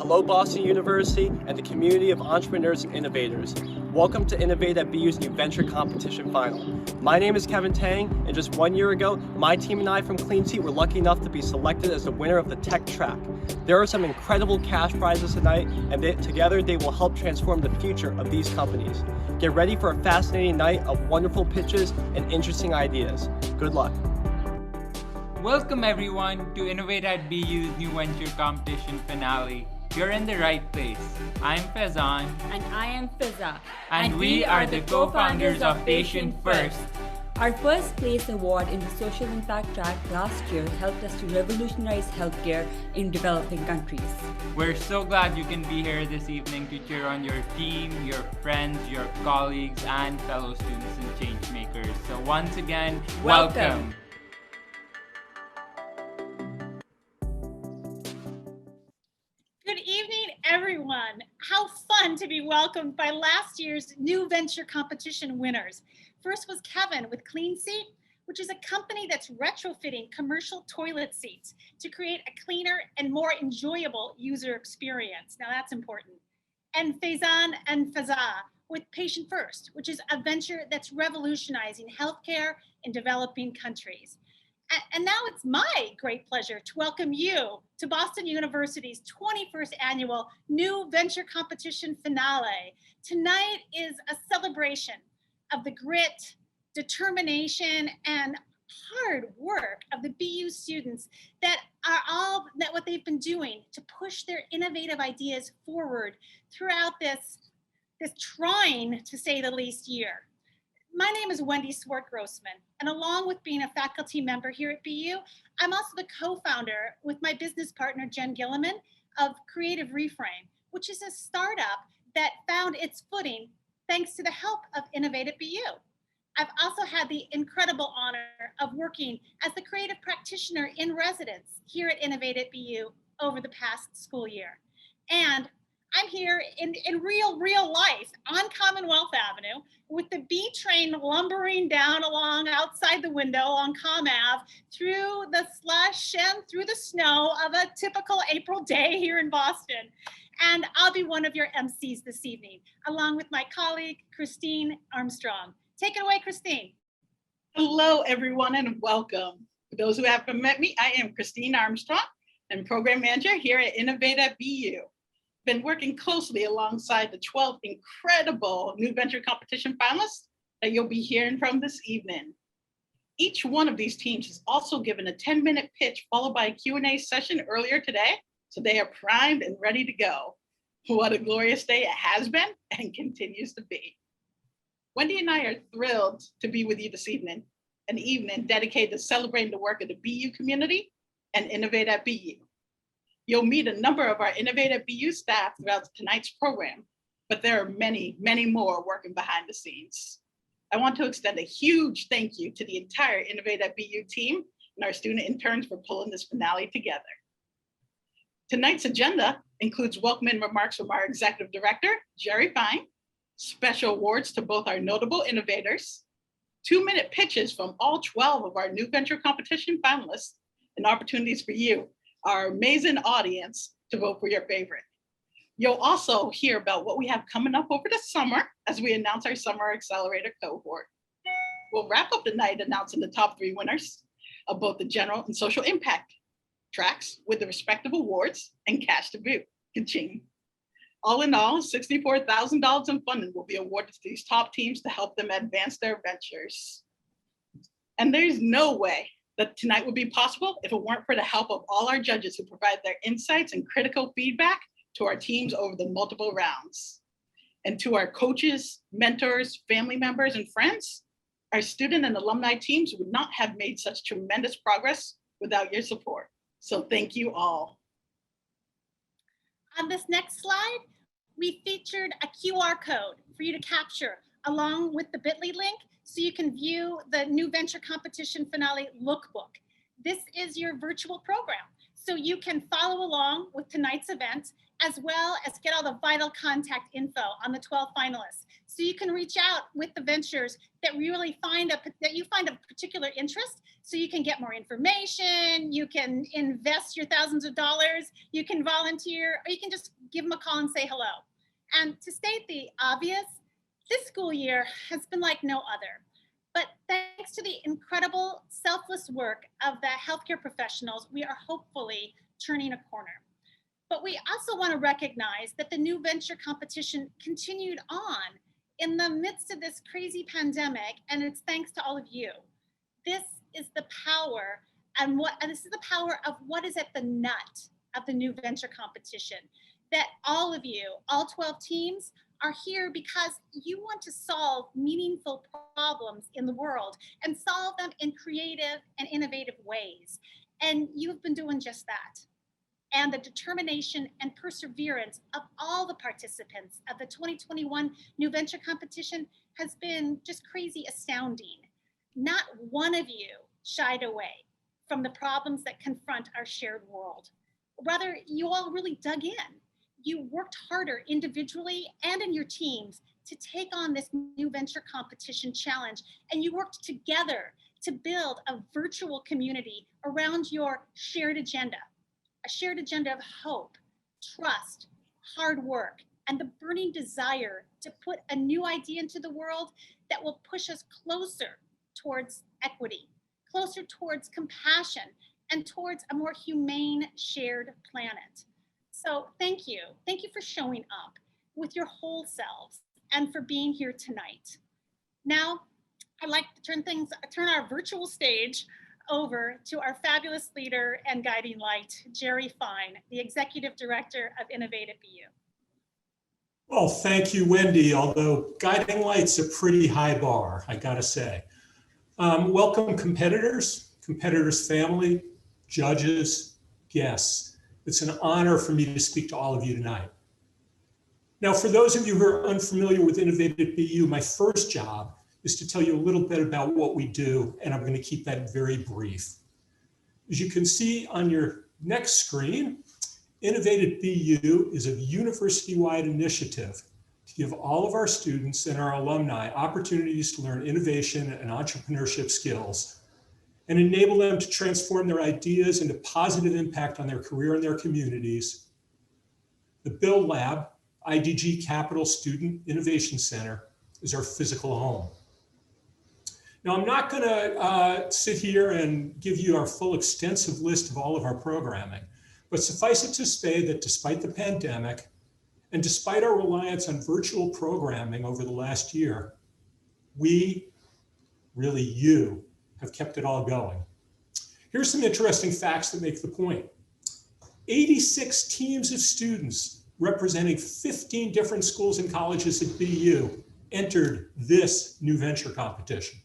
Hello, Boston University and the community of entrepreneurs and innovators. Welcome to Innovate at BU's new Venture Competition Final. My name is Kevin Tang, and just 1 year ago, my team and I from Clean Seat were lucky enough to be selected as the winner of the tech track. There are some incredible cash prizes tonight, and together they will help transform the future of these companies. Get ready for a fascinating night of wonderful pitches and interesting ideas. Good luck. Welcome everyone to Innovate at BU's new venture competition finale. You're in the right place. I'm Faizan. And I am Fiza. And we are the co-founders of Patient First. Our first place award in the social impact track last year helped us to revolutionize healthcare in developing countries. We're so glad you can be here this evening to cheer on your team, your friends, your colleagues, and fellow students and change makers. So once again, welcome. Good evening, everyone. How fun to be welcomed by last year's new venture competition winners. First was Kevin with Clean Seat, which is a company that's retrofitting commercial toilet seats to create a cleaner and more enjoyable user experience. Now that's important. And Faizan and Faza with Patient First, which is a venture that's revolutionizing healthcare in developing countries. And now it's my great pleasure to welcome you to Boston University's 21st annual New Venture Competition Finale. Tonight is a celebration of the grit, determination, and hard work of the BU students that what they've been doing to push their innovative ideas forward throughout this trying, to say the least, year. My name is Wendy Swart-Grossman, and along with being a faculty member here at BU, I'm also the co-founder with my business partner, Jen Gilliman, of Creative Reframe, which is a startup that found its footing thanks to the help of Innovate at BU. I've also had the incredible honor of working as the creative practitioner in residence here at Innovate at BU over the past school year. And I'm here in real life on Commonwealth Avenue with the B train lumbering down along outside the window on Com Ave through the slush and through the snow of a typical April day here in Boston. And I'll be one of your MCs this evening, along with my colleague, Christine Armstrong. Take it away, Christine. Hello, everyone, and welcome. For those who haven't met me, I am Christine Armstrong and Program Manager here at Innovate at BU. Been working closely alongside the 12 incredible new venture competition finalists that you'll be hearing from this evening. Each one of these teams is also given a 10-minute pitch followed by a Q&A session earlier today, so they are primed and ready to go. What a glorious day it has been and continues to be. Wendy and I are thrilled to be with you this evening, an evening dedicated to celebrating the work of the BU community and Innovate at BU. You'll meet a number of our Innovate at BU staff throughout tonight's program, but there are many, many more working behind the scenes. I want to extend a huge thank you to the entire Innovate at BU team and our student interns for pulling this finale together. Tonight's agenda includes welcoming remarks from our Executive Director, Jerry Fine, special awards to both our notable innovators, 2-minute pitches from all 12 of our new venture competition finalists, and opportunities for you, our amazing audience, to vote for your favorite. You'll also hear about what we have coming up over the summer as we announce our Summer Accelerator cohort. We'll wrap up the night announcing the top 3 winners of both the general and social impact tracks with the respective awards and cash to boot. Ka-ching. All in all, $64,000 in funding will be awarded to these top teams to help them advance their ventures. And there's no way that tonight would be possible if it weren't for the help of all our judges who provide their insights and critical feedback to our teams over the multiple rounds. And to our coaches, mentors, family members, and friends, our student and alumni teams would not have made such tremendous progress without your support. So thank you all. On this next slide, we featured a QR code for you to capture along with the bit.ly link so you can view the new venture competition finale lookbook. This is your virtual program, so you can follow along with tonight's event as well as get all the vital contact info on the 12 finalists. So you can reach out with the ventures that really that you find a particular interest, so you can get more information, you can invest your thousands of dollars, you can volunteer, or you can just give them a call and say hello. And to state the obvious, this school year has been like no other. But thanks to the incredible selfless work of the healthcare professionals, we are hopefully turning a corner. But we also want to recognize that the new venture competition continued on in the midst of this crazy pandemic, and it's thanks to all of you. This is the power, and this is the power of what is at the nut of the new venture competition. That all of you, all 12 teams, are here because you want to solve meaningful problems in the world and solve them in creative and innovative ways. And you've been doing just that. And the determination and perseverance of all the participants of the 2021 New Venture Competition has been just crazy astounding. Not one of you shied away from the problems that confront our shared world. Rather, you all really dug in. You worked harder individually and in your teams to take on this New Venture Competition challenge, and you worked together to build a virtual community around your shared agenda. A shared agenda of hope, trust, hard work, and the burning desire to put a new idea into the world that will push us closer towards equity, closer towards compassion, and towards a more humane shared planet. So thank you. Thank you for showing up with your whole selves and for being here tonight. Now, I'd like to turn our virtual stage over to our fabulous leader and guiding light, Jerry Fine, the Executive Director of Innovate at BU. Well, thank you, Wendy, although guiding light's a pretty high bar, I gotta say. Welcome competitors family, judges, guests. It's an honor for me to speak to all of you tonight. Now, for those of you who are unfamiliar with Innovate at BU, my first job is to tell you a little bit about what we do, and I'm going to keep that very brief. As you can see on your next screen, Innovate at BU is a university-wide initiative to give all of our students and our alumni opportunities to learn innovation and entrepreneurship skills and enable them to transform their ideas into positive impact on their career and their communities. The Build Lab, IDG Capital Student Innovation Center, is our physical home. Now, I'm not going to sit here and give you our full extensive list of all of our programming, but suffice it to say that despite the pandemic and despite our reliance on virtual programming over the last year, we, really you, have kept it all going. Here's some interesting facts that make the point. 86 teams of students representing 15 different schools and colleges at BU entered this new venture competition.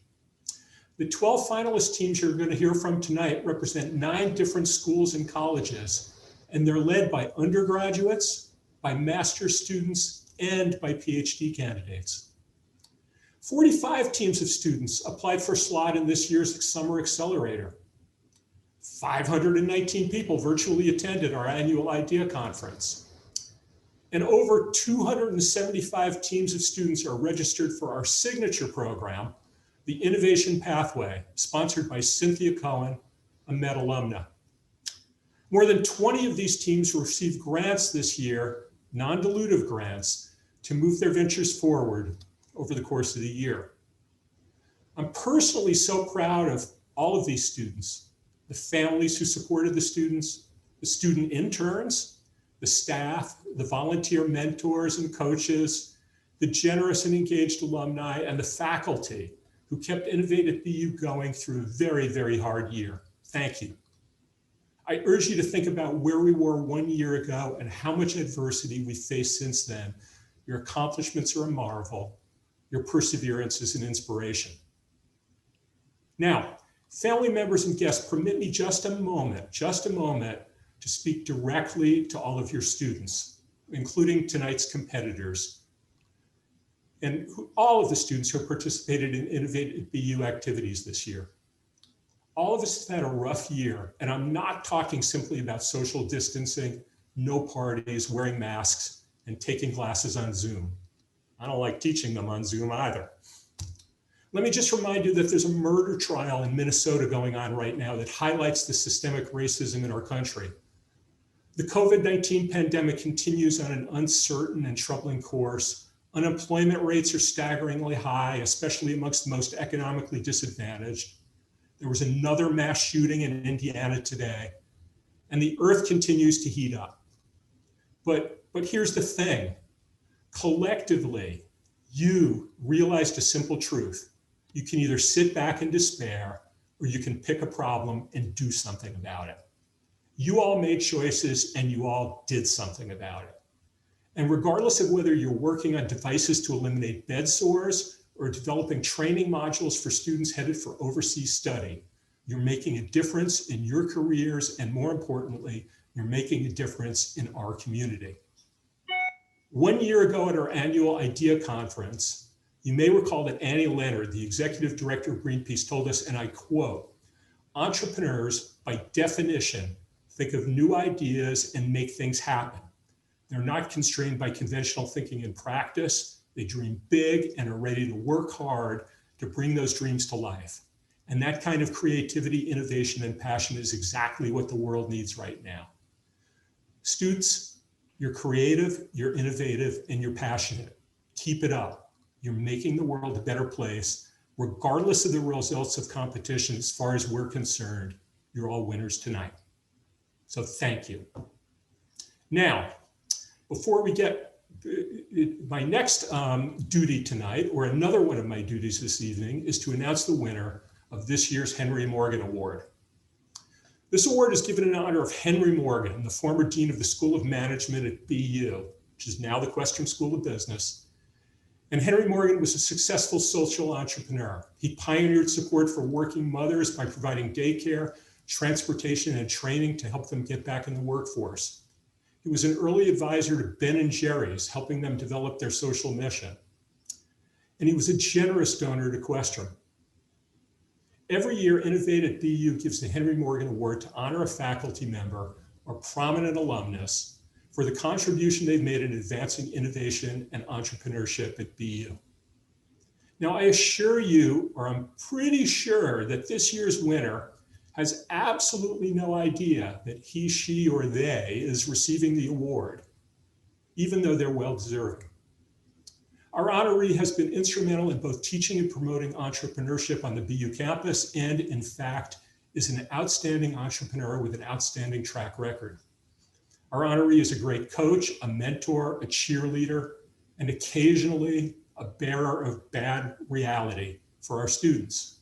The 12 finalist teams you're going to hear from tonight represent 9 different schools and colleges, and they're led by undergraduates, by master's students, and by PhD candidates. 45 teams of students applied for a slot in this year's Summer Accelerator. 519 people virtually attended our annual Idea Conference. And over 275 teams of students are registered for our signature program, the Innovation Pathway, sponsored by Cynthia Cohen, a Met alumna. More than 20 of these teams received grants this year, non-dilutive grants, to move their ventures forward over the course of the year. I'm personally so proud of all of these students, the families who supported the students, the student interns, the staff, the volunteer mentors and coaches, the generous and engaged alumni, and the faculty who kept Innovate at BU going through a very, very hard year. Thank you. I urge you to think about where we were 1 year ago and how much adversity we faced since then. Your accomplishments are a marvel. Your perseverance is an inspiration. Now, family members and guests, permit me just a moment to speak directly to all of your students, including tonight's competitors, and all of the students who have participated in Innovate at BU activities this year. All of us have had a rough year, and I'm not talking simply about social distancing, no parties, wearing masks, and taking classes on Zoom. I don't like teaching them on Zoom either. Let me just remind you that there's a murder trial in Minnesota going on right now that highlights the systemic racism in our country. The COVID-19 pandemic continues on an uncertain and troubling course. Unemployment rates are staggeringly high, especially amongst the most economically disadvantaged. There was another mass shooting in Indiana today, and the earth continues to heat up. But here's the thing. Collectively, you realized a simple truth. You can either sit back in despair, or you can pick a problem and do something about it. You all made choices and you all did something about it. And regardless of whether you're working on devices to eliminate bed sores or developing training modules for students headed for overseas study, you're making a difference in your careers, and more importantly, you're making a difference in our community. 1 year ago at our annual IDEA conference, you may recall that Annie Leonard, the executive director of Greenpeace, told us, and I quote, "Entrepreneurs, by definition, think of new ideas and make things happen. They're not constrained by conventional thinking and practice. They dream big and are ready to work hard to bring those dreams to life. And that kind of creativity, innovation, and passion is exactly what the world needs right now." Students, you're creative, you're innovative, and you're passionate. Keep it up. You're making the world a better place. Regardless of the results of competition, as far as we're concerned, you're all winners tonight. So thank you. Now, before we get my next duty tonight, or another one of my duties this evening, is to announce the winner of this year's Henry Morgan Award. This award is given in honor of Henry Morgan, the former dean of the School of Management at BU, which is now the Questrom School of Business. And Henry Morgan was a successful social entrepreneur. He pioneered support for working mothers by providing daycare, transportation, and training to help them get back in the workforce. He was an early advisor to Ben & Jerry's, helping them develop their social mission. And he was a generous donor to Questrom. Every year, Innovate at BU gives the Henry Morgan Award to honor a faculty member or prominent alumnus for the contribution they've made in advancing innovation and entrepreneurship at BU. Now, I assure you, or I'm pretty sure, that this year's winner has absolutely no idea that he, she, or they is receiving the award, even though they're well-deserving. Our honoree has been instrumental in both teaching and promoting entrepreneurship on the BU campus, and in fact, is an outstanding entrepreneur with an outstanding track record. Our honoree is a great coach, a mentor, a cheerleader, and occasionally a bearer of bad reality for our students.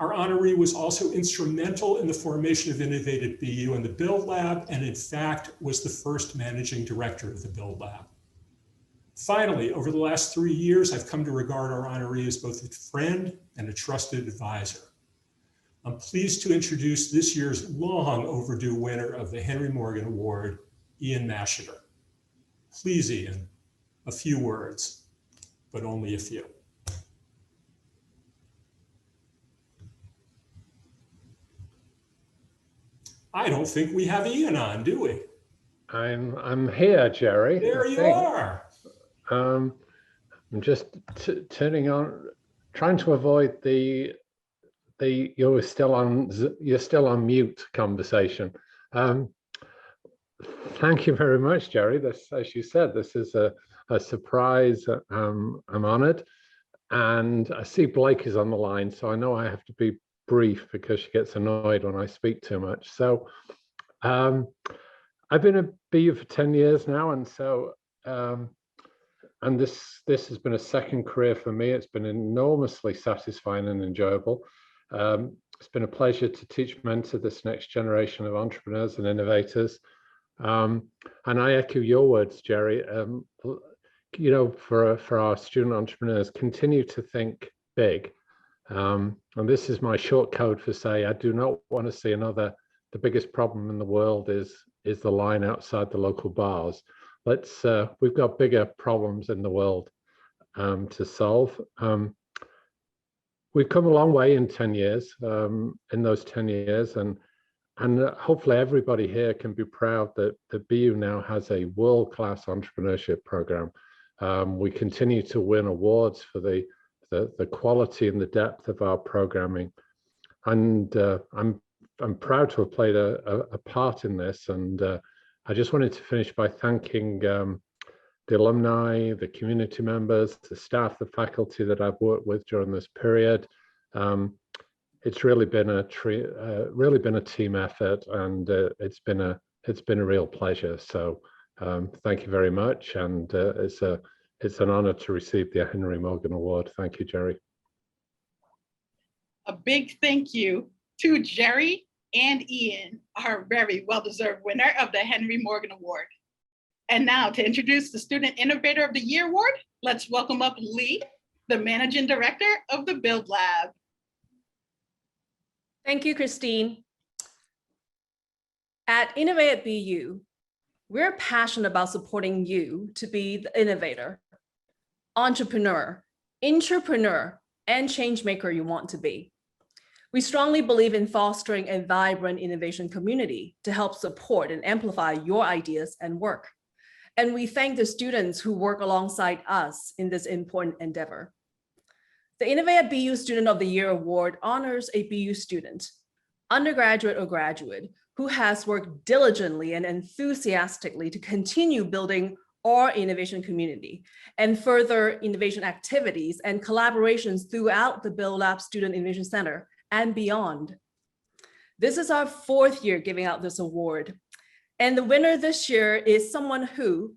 Our honoree was also instrumental in the formation of Innovate at BU and the Build Lab, and in fact, was the first managing director of the Build Lab. Finally, over the last 3 years, I've come to regard our honoree as both a friend and a trusted advisor. I'm pleased to introduce this year's long overdue winner of the Henry Morgan Award, Ian Masheter. Please, Ian, a few words, but only a few. I don't think we have Ian on, do we? I'm here, Jerry. There you are. I'm just turning on, trying to avoid the you're still on mute conversation. Thank you very much, Jerry. This, as you said, this is a surprise. I'm honored, and I see Blake is on the line, so I know I have to be brief because she gets annoyed when I speak too much. So I've been at BU for 10 years now, and so and this has been a second career for me. It's been enormously satisfying and enjoyable. It's been a pleasure to teach, mentor this next generation of entrepreneurs and innovators. And I echo your words, Jerry. You know, for our student entrepreneurs, continue to think big. And this is my short code for say, I do not want to see the biggest problem in the world is the line outside the local bars. We've got bigger problems in the world to solve. We've come a long way in 10 years, in those 10 years, and hopefully everybody here can be proud that the BU now has a world-class entrepreneurship program. We continue to win awards for the quality and the depth of our programming. And I'm proud to have played a part in this. And I just wanted to finish by thanking the alumni, the community members, the staff, the faculty that I've worked with during this period. It's really been a team effort, and it's been a real pleasure. So thank you very much, and it's an honor to receive the Henry Morgan Award. Thank you, Jerry. A big thank you to Jerry and Ian, our very well-deserved winner of the Henry Morgan Award. And now to introduce the Student Innovator of the Year Award, let's welcome up Lee, the Managing Director of the Build Lab. Thank you, Christine. At Innovate at BU, we're passionate about supporting you to be the innovator, entrepreneur, intrapreneur, and change maker you want to be. We strongly believe in fostering a vibrant innovation community to help support and amplify your ideas and work. And we thank the students who work alongside us in this important endeavor. The Innovate at BU Student of the Year Award honors a BU student, undergraduate or graduate, who has worked diligently and enthusiastically to continue building our innovation community and further innovation activities and collaborations throughout the Build Lab Student Innovation Center and beyond. This is our 4th year giving out this award. And the winner this year is someone who,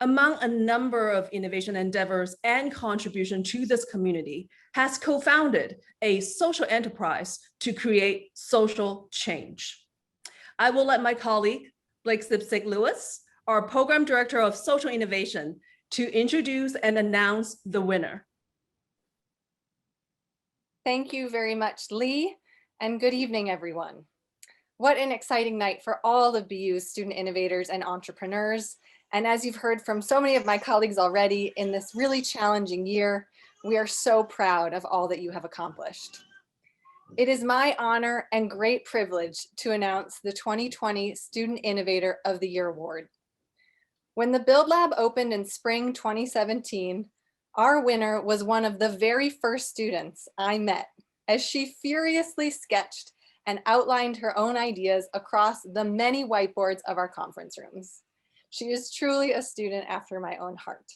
among a number of innovation endeavors and contribution to this community, has co-founded a social enterprise to create social change. I will let my colleague, Blake Zipsig-Lewis, our Program Director of Social Innovation, to introduce and announce the winner. Thank you very much, Lee, and good evening, everyone. What an exciting night for all of BU's student innovators and entrepreneurs. And as you've heard from so many of my colleagues already, in this really challenging year, we are so proud of all that you have accomplished. It is my honor and great privilege to announce the 2020 Student Innovator of the Year Award. When the Build Lab opened in spring 2017, our winner was one of the very first students I met, as she furiously sketched and outlined her own ideas across the many whiteboards of our conference rooms. She is truly a student after my own heart.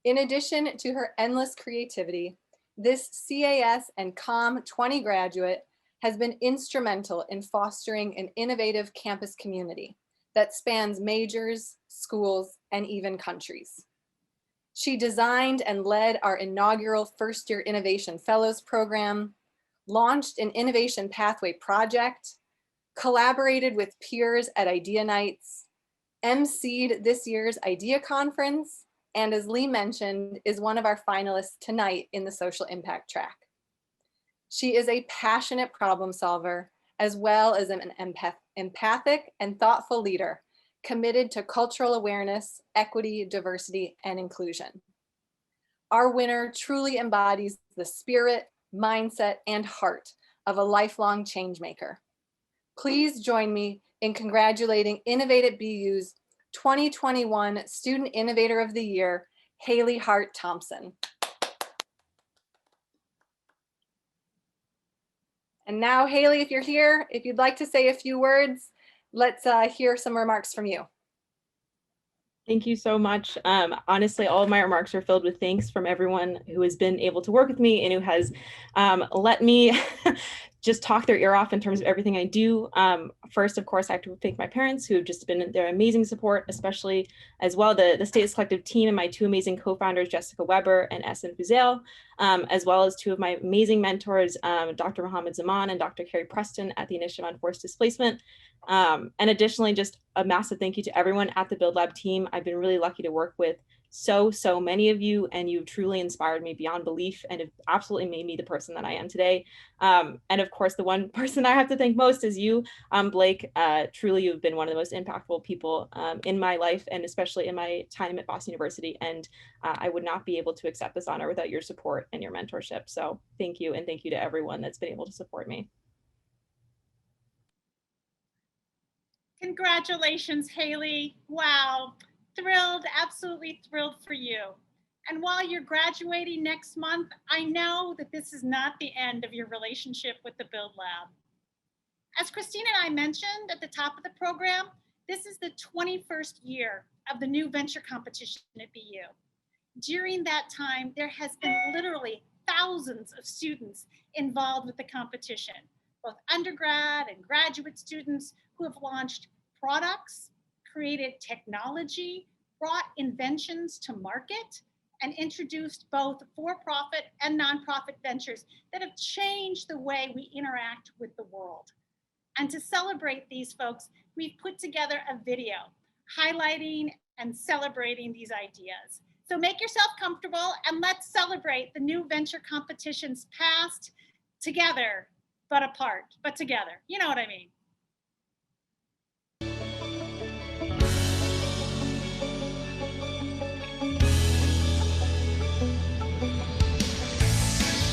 In addition to her endless creativity, this CAS and COM 20 graduate has been instrumental in fostering an innovative campus community that spans majors, schools, and even countries. She designed and led our inaugural first-year Innovation Fellows program, launched an Innovation Pathway project, collaborated with peers at Idea Nights, emceed this year's Idea Conference, and as Lee mentioned, is one of our finalists tonight in the Social Impact track. She is a passionate problem solver, as well as an empathic and thoughtful leader, committed to cultural awareness, equity, diversity, and inclusion. Our winner truly embodies the spirit, mindset, and heart of a lifelong change maker. Please join me in congratulating Innovate at BU's 2021 Student Innovator of the Year, Haley Hart Thompson. And now, Haley, if you're here, if you'd like to say a few words, let's hear some remarks from you. Thank you so much. Honestly, all of my remarks are filled with thanks from everyone who has been able to work with me and who has let me just talk their ear off in terms of everything I do. First, of course, I have to thank my parents who have just been their amazing support, especially as well the Status Collective team and my 2 amazing co-founders, Jessica Weber and Essen Fuzel, as well as 2 of my amazing mentors, Dr. Mohammed Zaman and Dr. Carrie Preston at the Initiative on Forced Displacement. And additionally, just a massive thank you to everyone at the Build Lab team. I've been really lucky to work with so many of you, and you've truly inspired me beyond belief and have absolutely made me the person that I am today. And of course, the one person I have to thank most is you, Blake. Truly, you've been one of the most impactful people in my life, and especially in my time at Boston University. And I would not be able to accept this honor without your support and your mentorship. So thank you, and thank you to everyone that's been able to support me. Congratulations, Haley. Wow. Thrilled, absolutely thrilled for you. And while you're graduating next month, I know that this is not the end of your relationship with the Build Lab. As Christine and I mentioned at the top of the program, this is the 21st year of the new venture competition at BU. During that time, there has been literally thousands of students involved with the competition, both undergrad and graduate students who have launched products, created technology, brought inventions to market, and introduced both for-profit and nonprofit ventures that have changed the way we interact with the world. And to celebrate these folks, we've put together a video highlighting and celebrating these ideas. So make yourself comfortable and let's celebrate the new venture competitions past together, but apart, but together. You know what I mean?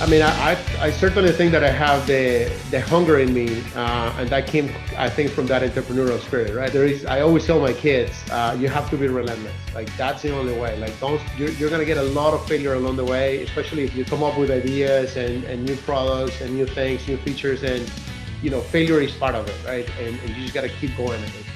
I mean, I certainly think that I have the hunger in me, and that came, I think, from that entrepreneurial spirit, right? I always tell my kids, you have to be relentless. Like, that's the only way. Like, you're gonna get a lot of failure along the way, especially if you come up with ideas and new products and new things, new features, and failure is part of it, right? And you just gotta keep going, I think.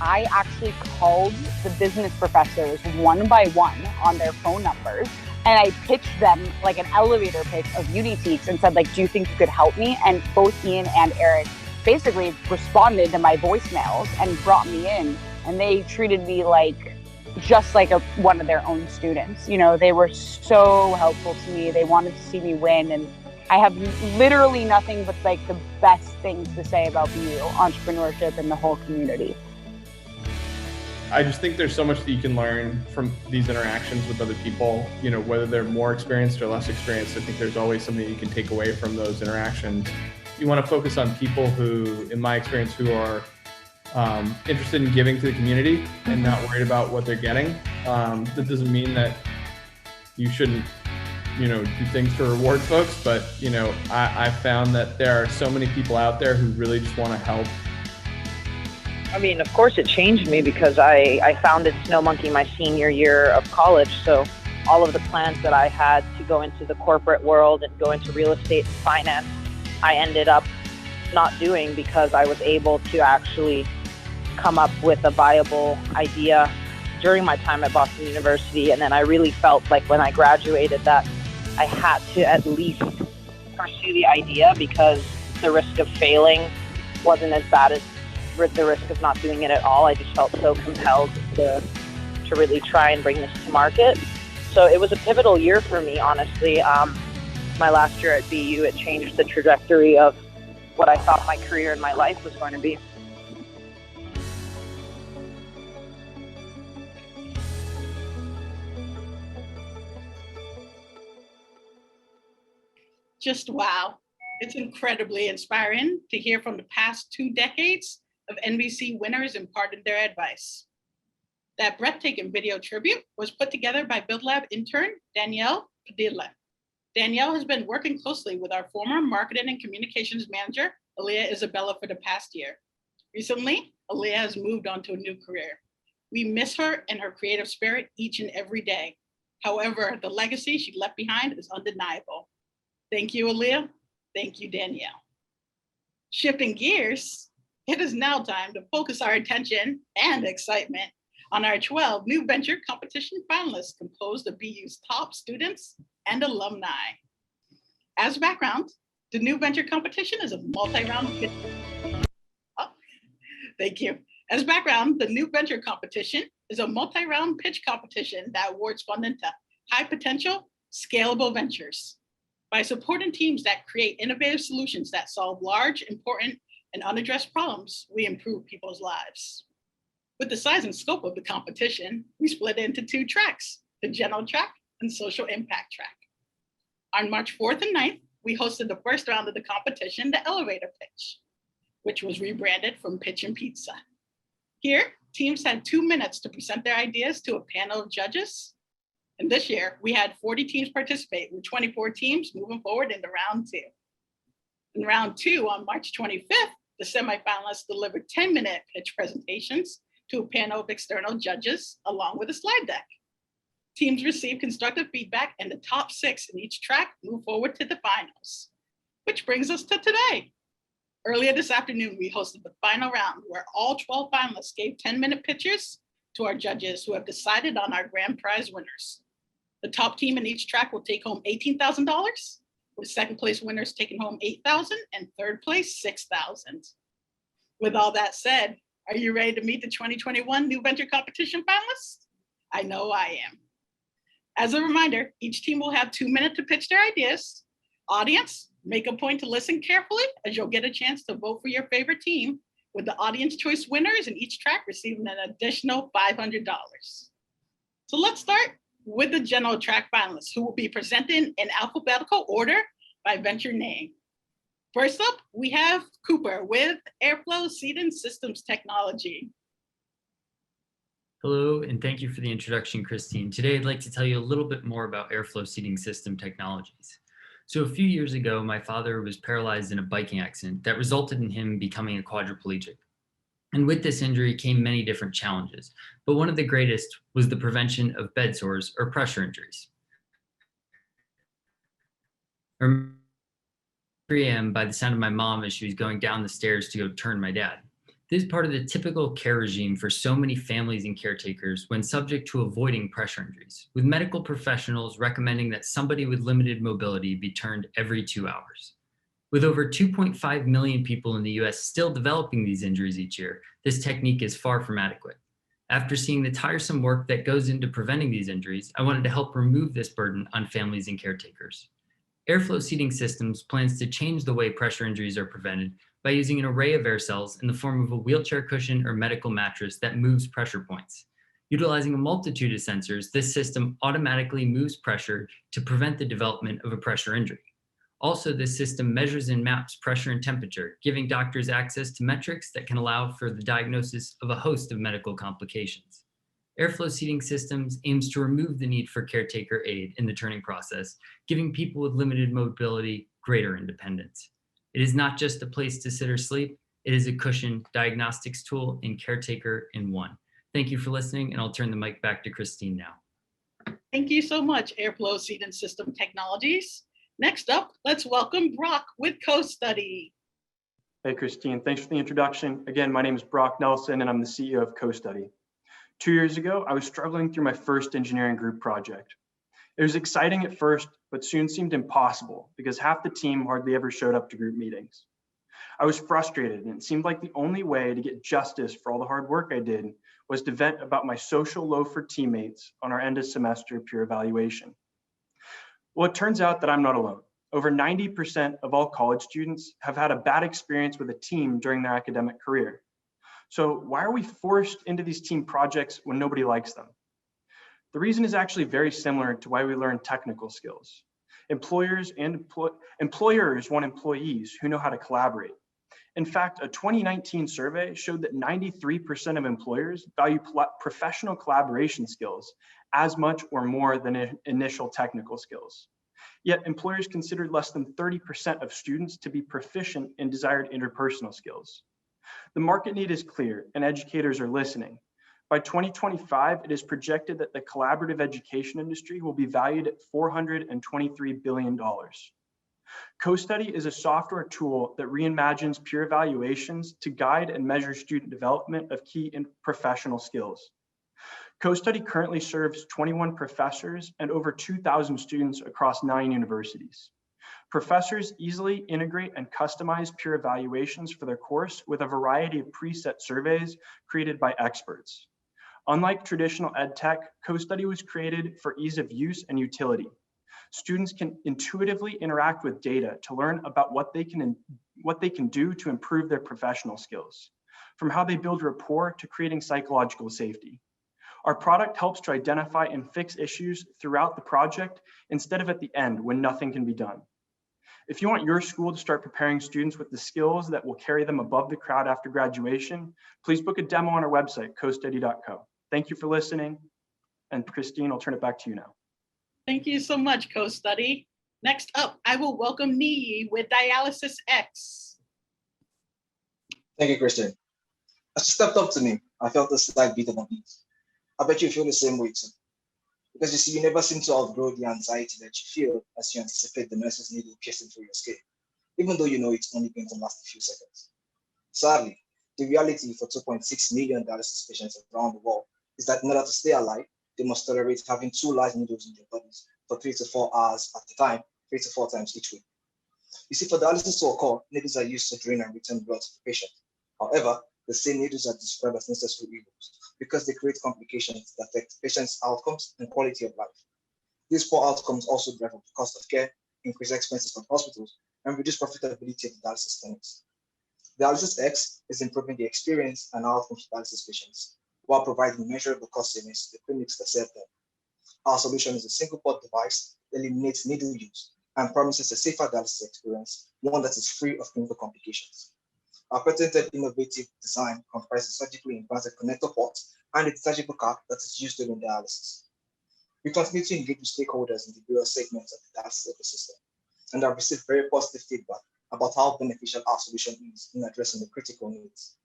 I actually called the business professors one by one on their phone numbers. And I pitched them like an elevator pitch of UniTeaks and said, like, do you think you could help me? And both Ian and Eric basically responded to my voicemails and brought me in. And they treated me like just like one of their own students. They were so helpful to me. They wanted to see me win. And I have literally nothing but like the best things to say about BU, entrepreneurship, and the whole community. I just think there's so much that you can learn from these interactions with other people, whether they're more experienced or less experienced. I think there's always something you can take away from those interactions. You want to focus on people who, in my experience, who are interested in giving to the community and not worried about what they're getting. That doesn't mean that you shouldn't, do things to reward folks, but, I found that there are so many people out there who really just want to help. I mean, of course it changed me because I founded Snow Monkey my senior year of college. So all of the plans that I had to go into the corporate world and go into real estate and finance, I ended up not doing because I was able to actually come up with a viable idea during my time at Boston University. And then I really felt like when I graduated that I had to at least pursue the idea because the risk of failing wasn't as bad as the risk of not doing it at all. I just felt so compelled to really try and bring this to market. So it was a pivotal year for me, honestly. My last year at BU, it changed the trajectory of what I thought my career and my life was going to be. Just wow. It's incredibly inspiring to hear from the past 2 decades of NBC winners imparted their advice. That breathtaking video tribute was put together by Build Lab intern Danielle Padilla. Danielle has been working closely with our former marketing and communications manager, Aaliyah Isabella, for the past year. Recently, Aaliyah has moved on to a new career. We miss her and her creative spirit each and every day. However, the legacy she left behind is undeniable. Thank you, Aaliyah. Thank you, Danielle. Shifting gears, it is now time to focus our attention and excitement on our 12 new venture competition finalists composed of BU's top students and alumni. As background, the new venture competition is a multi-round pitch. Oh, thank you. As background, the new venture competition is a multi-round pitch competition that awards funding to high potential, scalable ventures. By supporting teams that create innovative solutions that solve large, important, and unaddressed problems, we improve people's lives. With the size and scope of the competition, we split it into 2 tracks, the general track and social impact track. On March 4th and 9th, we hosted the first round of the competition, the elevator pitch, which was rebranded from Pitch and Pizza. Here, teams had 2 minutes to present their ideas to a panel of judges. And this year, we had 40 teams participate, with 24 teams moving forward into round 2. In round 2, on March 25th, the semifinalists delivered 10-minute pitch presentations to a panel of external judges along with a slide deck. Teams receive constructive feedback and the top 6 in each track move forward to the finals. Which brings us to today. Earlier this afternoon, we hosted the final round where all 12 finalists gave 10-minute pitches to our judges who have decided on our grand prize winners. The top team in each track will take home $18,000, with second place winners taking home $8,000 and third place $6,000. With all that said, are you ready to meet the 2021 New Venture Competition finalists? I know I am. As a reminder, each team will have 2 minutes to pitch their ideas. Audience, make a point to listen carefully as you'll get a chance to vote for your favorite team, with the audience choice winners in each track receiving an additional $500. So let's start with the general track finalists, who will be presented in alphabetical order by venture name. First up, we have Cooper with Airflow Seating Systems Technology. Hello, and thank you for the introduction, Christine. Today, I'd like to tell you a little bit more about airflow seating system technologies. So a few years ago, my father was paralyzed in a biking accident that resulted in him becoming a quadriplegic. And with this injury came many different challenges, but one of the greatest was the prevention of bed sores or pressure injuries. I remember 3 a.m. by the sound of my mom as she was going down the stairs to go turn my dad. This is part of the typical care regime for so many families and caretakers when subject to avoiding pressure injuries, with medical professionals recommending that somebody with limited mobility be turned every 2 hours. With over 2.5 million people in the US still developing these injuries each year, this technique is far from adequate. After seeing the tiresome work that goes into preventing these injuries, I wanted to help remove this burden on families and caretakers. Airflow Seating Systems plans to change the way pressure injuries are prevented by using an array of air cells in the form of a wheelchair cushion or medical mattress that moves pressure points. Utilizing a multitude of sensors, this system automatically moves pressure to prevent the development of a pressure injury. Also, this system measures and maps pressure and temperature, giving doctors access to metrics that can allow for the diagnosis of a host of medical complications. Airflow Seating Systems aims to remove the need for caretaker aid in the turning process, giving people with limited mobility greater independence. It is not just a place to sit or sleep, it is a cushion, diagnostics tool, and caretaker in one. Thank you for listening, and I'll turn the mic back to Christine now. Thank you so much, Airflow Seating System Technologies. Next up, let's welcome Brock with Co-Study. Hey, Christine, thanks for the introduction. Again, my name is Brock Nelson, and I'm the CEO of Co-Study. 2 years ago, I was struggling through my first engineering group project. It was exciting at first, but soon seemed impossible because half the team hardly ever showed up to group meetings. I was frustrated, and it seemed like the only way to get justice for all the hard work I did was to vent about my social loafer teammates on our end of semester peer evaluation. Well, it turns out that I'm not alone. Over 90% of all college students have had a bad experience with a team during their academic career. So why are we forced into these team projects when nobody likes them? The reason is actually very similar to why we learn technical skills. Employers want employees who know how to collaborate. In fact, a 2019 survey showed that 93% of employers value professional collaboration skills as much or more than initial technical skills. Yet employers considered less than 30% of students to be proficient in desired interpersonal skills. The market need is clear and educators are listening. By 2025, it is projected that the collaborative education industry will be valued at $423 billion. Co-Study is a software tool that reimagines peer evaluations to guide and measure student development of key professional skills. Co-Study currently serves 21 professors and over 2,000 students across 9 universities. Professors easily integrate and customize peer evaluations for their course with a variety of preset surveys created by experts. Unlike traditional ed tech, Co-Study was created for ease of use and utility. Students can intuitively interact with data to learn about what they can do to improve their professional skills, from how they build rapport to creating psychological safety. Our product helps to identify and fix issues throughout the project instead of at the end when nothing can be done. If you want your school to start preparing students with the skills that will carry them above the crowd after graduation, please book a demo on our website, costudy.co. Thank you for listening. And Christine, I'll turn it back to you now. Thank you so much, Co-Study. Next up, I will welcome Nii with Dialysis X. Thank you, Christine. As she stepped up to me, I felt a slight bit of unease. I bet you feel the same way too. Because you see, you never seem to outgrow the anxiety that you feel as you anticipate the nurse's needle piercing through your skin, even though you know it's only going to last a few seconds. Sadly, the reality for 2.6 million dialysis patients around the world is that in order to stay alive, they must tolerate having 2 large needles in their bodies for 3 to 4 hours at a time, 3 to 4 times each week. You see, for dialysis to occur, needles are used to drain and return blood to the patient. However, the same needles are described as necessary evils because they create complications that affect patients' outcomes and quality of life. These poor outcomes also drive up the cost of care, increase expenses for hospitals, and reduce profitability of the dialysis clinics. Dialysis X is improving the experience and outcomes of dialysis patients while providing measurable cost savings to the clinics that serve them. Our solution is a single port device that eliminates needle use and promises a safer dialysis experience, one that is free of clinical complications. Our patented innovative design comprises surgically implanted connector ports and a detachable cap that is used during dialysis. We continue to engage with stakeholders in the various segments of the dialysis ecosystem and have received very positive feedback about how beneficial our solution is in addressing the critical needs.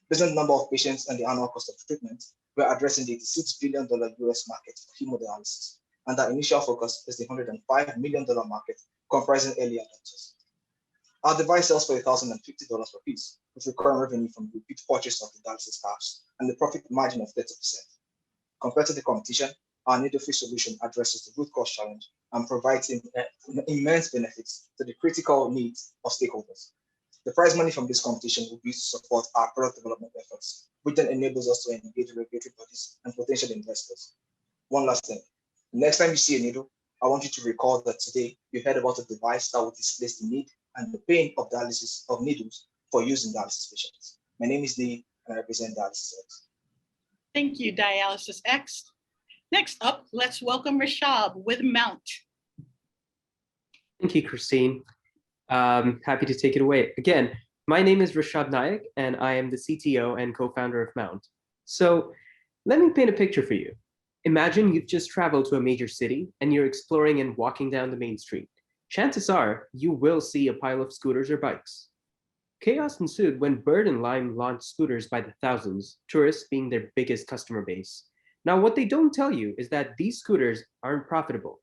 Based on the number of patients and the annual cost of treatment, we're addressing the $86 billion US market for hemodialysis, and our initial focus is the $105 million market comprising early adopters. Our device sells for $1,050 per piece, with recurring revenue from the repeat purchase of the dialysis caps and the profit margin of 30%. Compared to the competition, our needle-free solution addresses the root cause challenge and provides immense benefits to the critical needs of stakeholders. The prize money from this competition will be used to support our product development efforts, which then enables us to engage regulatory bodies and potential investors. One last thing, next time you see a needle, I want you to recall that today you heard about a device that will displace the need and the pain of dialysis of needles for use in dialysis patients. My name is Lee, and I represent Dialysis X. Thank you, Dialysis X. Next up, let's welcome Rashab with Mount. Thank you, Christine. Happy to take it away. Again, my name is Rashab Nayak, and I am the CTO and co-founder of Mount. So let me paint a picture for you. Imagine you've just traveled to a major city and you're exploring and walking down the main street. Chances are you will see a pile of scooters or bikes. Chaos ensued when Bird and Lime launched scooters by the thousands, tourists being their biggest customer base. Now, what they don't tell you is that these scooters aren't profitable.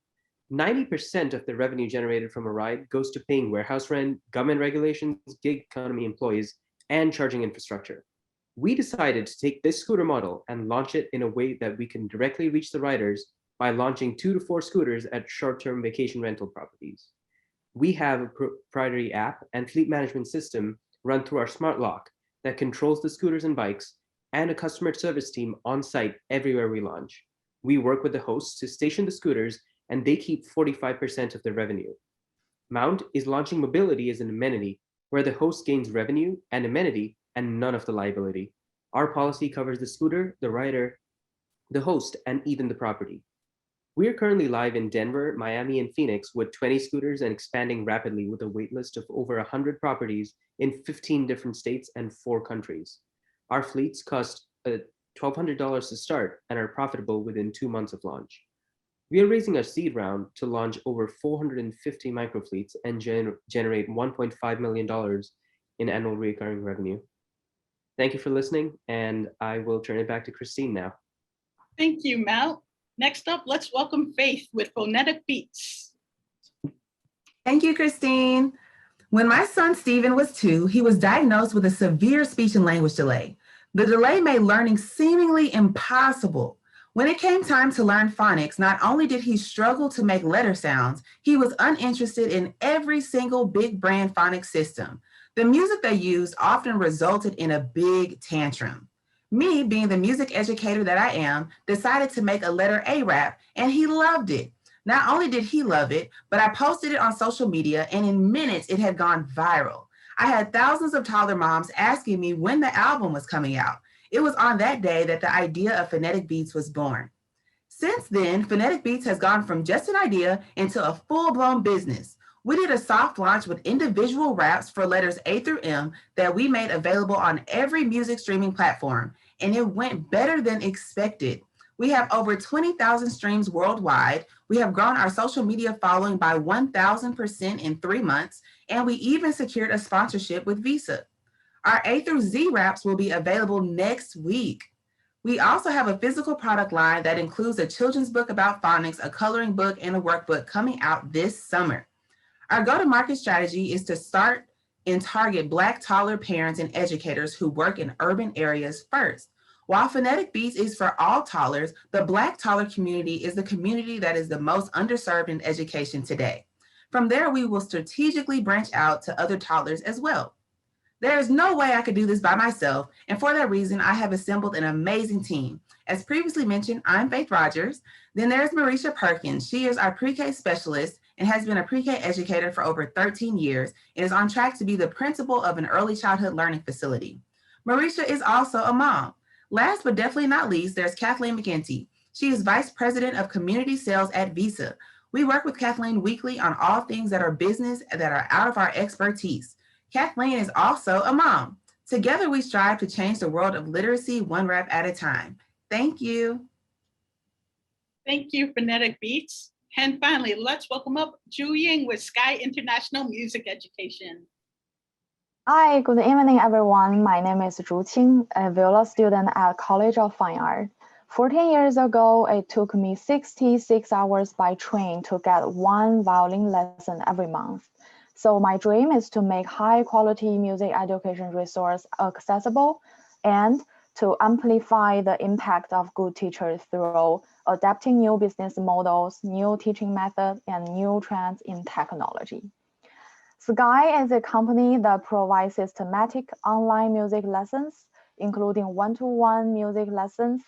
90% of the revenue generated from a ride goes to paying warehouse rent, government regulations, gig economy employees, and charging infrastructure. We decided to take this scooter model and launch it in a way that we can directly reach the riders by launching 2 to 4 scooters at short-term vacation rental properties. We have a proprietary app and fleet management system run through our smart lock that controls the scooters and bikes, and a customer service team on site everywhere we launch. We work with the hosts to station the scooters, and they keep 45% of the revenue. Mount is launching mobility as an amenity, where the host gains revenue and amenity and none of the liability. Our policy covers the scooter, the rider, the host, and even the property. We are currently live in Denver, Miami, and Phoenix with 20 scooters and expanding rapidly with a waitlist of over 100 properties in 15 different states and 4 countries. Our fleets cost $1,200 to start and are profitable within 2 months of launch. We are raising our seed round to launch over 450 microfleets and generate $1.5 million in annual recurring revenue. Thank you for listening, and I will turn it back to Christine now. Thank you, Mount. Next up, let's welcome Faith with Phonetic Beats. Thank you, Christine. When my son Steven was 2, he was diagnosed with a severe speech and language delay. The delay made learning seemingly impossible. When it came time to learn phonics, not only did he struggle to make letter sounds, he was uninterested in every single big brand phonics system. The music they used often resulted in a big tantrum. Me, being the music educator that I am, decided to make a letter A rap, and he loved it. Not only did he love it, but I posted it on social media, and in minutes it had gone viral. I had thousands of toddler moms asking me when the album was coming out. It was on that day that the idea of Phonetic Beats was born. Since then, Phonetic Beats has gone from just an idea into a full-blown business. We did a soft launch with individual raps for letters A through M that we made available on every music streaming platform, and it went better than expected. We have over 20,000 streams worldwide. We have grown our social media following by 1,000% in 3 months, and we even secured a sponsorship with Visa. Our A through Z wraps will be available next week. We also have a physical product line that includes a children's book about phonics, a coloring book, and a workbook coming out this summer. Our go-to-market strategy is to start and target Black toddler parents and educators who work in urban areas first. While Phonetic Beats is for all toddlers, the Black toddler community is the community that is the most underserved in education today. From there, we will strategically branch out to other toddlers as well. There is no way I could do this by myself, and for that reason, I have assembled an amazing team. As previously mentioned, I'm Faith Rogers. Then there's Marisha Perkins. She is our pre-K specialist and has been a pre-K educator for over 13 years and is on track to be the principal of an early childhood learning facility. Marisha is also a mom. Last but definitely not least, there's Kathleen McGinty. She is Vice President of Community Sales at Visa. We work with Kathleen weekly on all things that are business that are out of our expertise. Kathleen is also a mom. Together, we strive to change the world of literacy one rap at a time. Thank you. Thank you, Phonetic Beats. And finally, let's welcome up Ju Ying with Sky International Music Education. Hi, good evening, everyone. My name is Zhu Qing, a viola student at College of Fine Art. 14 years ago, it took me 66 hours by train to get one violin lesson every month. So my dream is to make high quality music education resource accessible and to amplify the impact of good teachers through adapting new business models, new teaching methods, and new trends in technology. Sky is a company that provides systematic online music lessons, including one-to-one music lessons,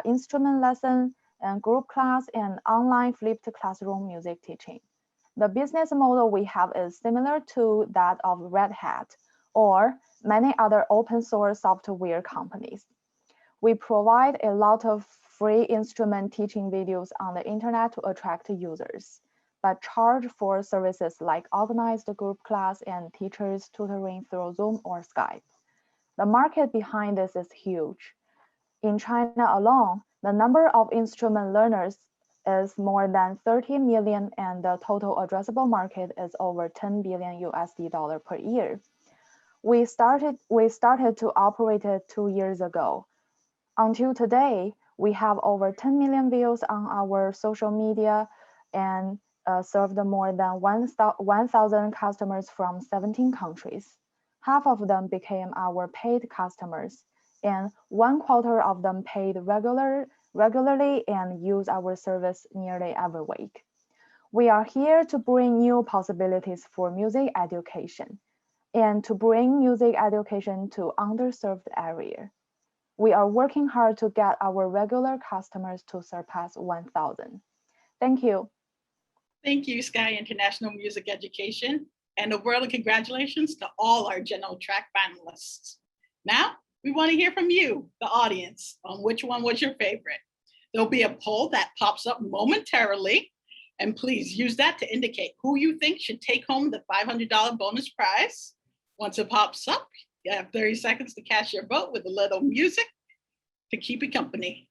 instrument lessons, and group class, and online flipped classroom music teaching. The business model we have is similar to that of Red Hat or many other open source software companies. We provide a lot of free instrument teaching videos on the internet to attract users, but charge for services like organized group class and teachers tutoring through Zoom or Skype. The market behind this is huge. In China alone, the number of instrument learners is more than 30 million and the total addressable market is over 10 billion USD per year. We started to operate it 2 years ago. Until today, we have over 10 million views on our social media and served more than 1,000 customers from 17 countries. Half of them became our paid customers, and 1/4 of them paid regularly and use our service nearly every week. We are here to bring new possibilities for music education and to bring music education to underserved area. We are working hard to get our regular customers to surpass 1,000. Thank you. Thank you, Sky International Music Education, and a world of congratulations to all our general track finalists. Now, we want to hear from you, the audience, on which one was your favorite. There'll be a poll that pops up momentarily, and please use that to indicate who you think should take home the $500 bonus prize. Once it pops up, you have 30 seconds to cast your vote with a little music to keep you company.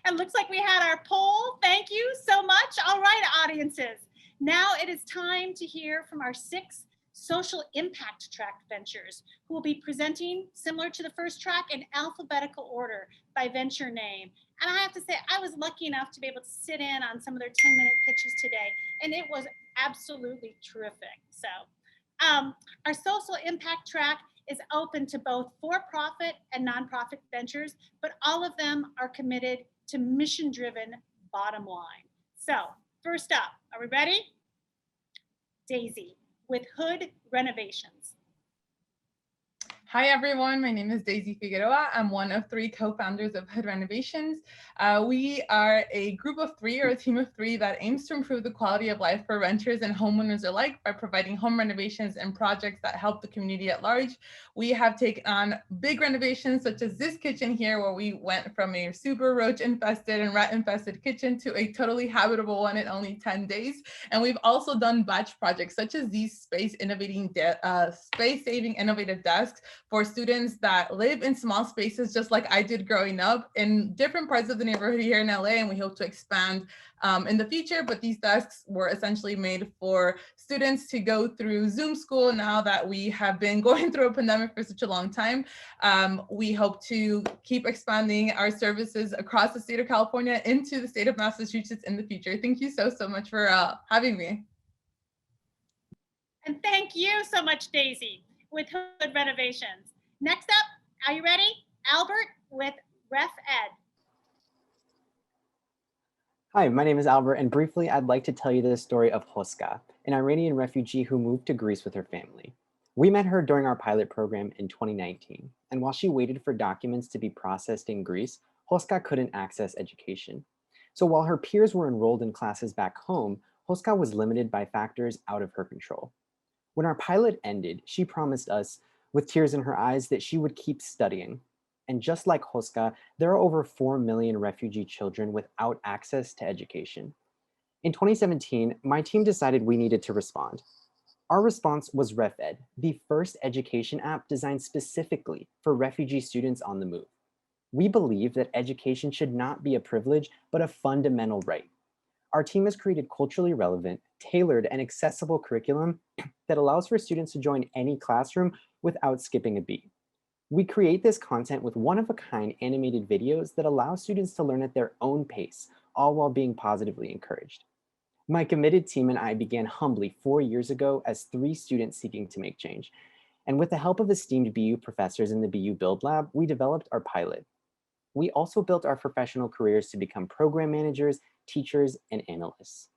It looks like we had our poll. Thank you so much. All right, audiences. Now it is time to hear from our 6 social impact track ventures who will be presenting similar to the first track in alphabetical order by venture name. And I have to say, I was lucky enough to be able to sit in on some of their 10-minute pitches today, and it was absolutely terrific. So our social impact track is open to both for-profit and nonprofit ventures, but all of them are committed to mission-driven bottom line. So first up, are we ready? Daisy with Hood Renovations. Hi everyone, my name is Daisy Figueroa. I'm one of 3 co-founders of Hood Renovations. We are a group of 3 or a team of 3 that aims to improve the quality of life for renters and homeowners alike by providing home renovations and projects that help the community at large. We have taken on big renovations such as this kitchen here, where we went from a super roach infested and rat infested kitchen to a totally habitable one in only 10 days. And we've also done batch projects such as these space saving innovative desks for students that live in small spaces, just like I did growing up in different parts of the neighborhood here in LA, and we hope to expand in the future. But these desks were essentially made for students to go through Zoom school now that we have been going through a pandemic for such a long time. We hope to keep expanding our services across the state of California into the state of Massachusetts in the future. Thank you so much for having me. And thank you so much, Daisy, with Hood Renovations. Next up, are you ready? Albert with Ref Ed. Hi, my name is Albert, and briefly, I'd like to tell you the story of Hoska, an Iranian refugee who moved to Greece with her family. We met her during our pilot program in 2019, and while she waited for documents to be processed in Greece, Hoska couldn't access education. So while her peers were enrolled in classes back home, Hoska was limited by factors out of her control. When our pilot ended, she promised us, with tears in her eyes, that she would keep studying. And just like Hoska, there are over 4 million refugee children without access to education. In 2017, my team decided we needed to respond. Our response was RefEd, the first education app designed specifically for refugee students on the move. We believe that education should not be a privilege, but a fundamental right. Our team has created culturally relevant, tailored, and accessible curriculum that allows for students to join any classroom without skipping a beat. We create this content with one-of-a-kind animated videos that allow students to learn at their own pace, all while being positively encouraged. My committed team and I began humbly 4 years ago as 3 students seeking to make change. And with the help of esteemed BU professors in the BU Build Lab, we developed our pilot. We also built our professional careers to become program managers, teachers, and analysts.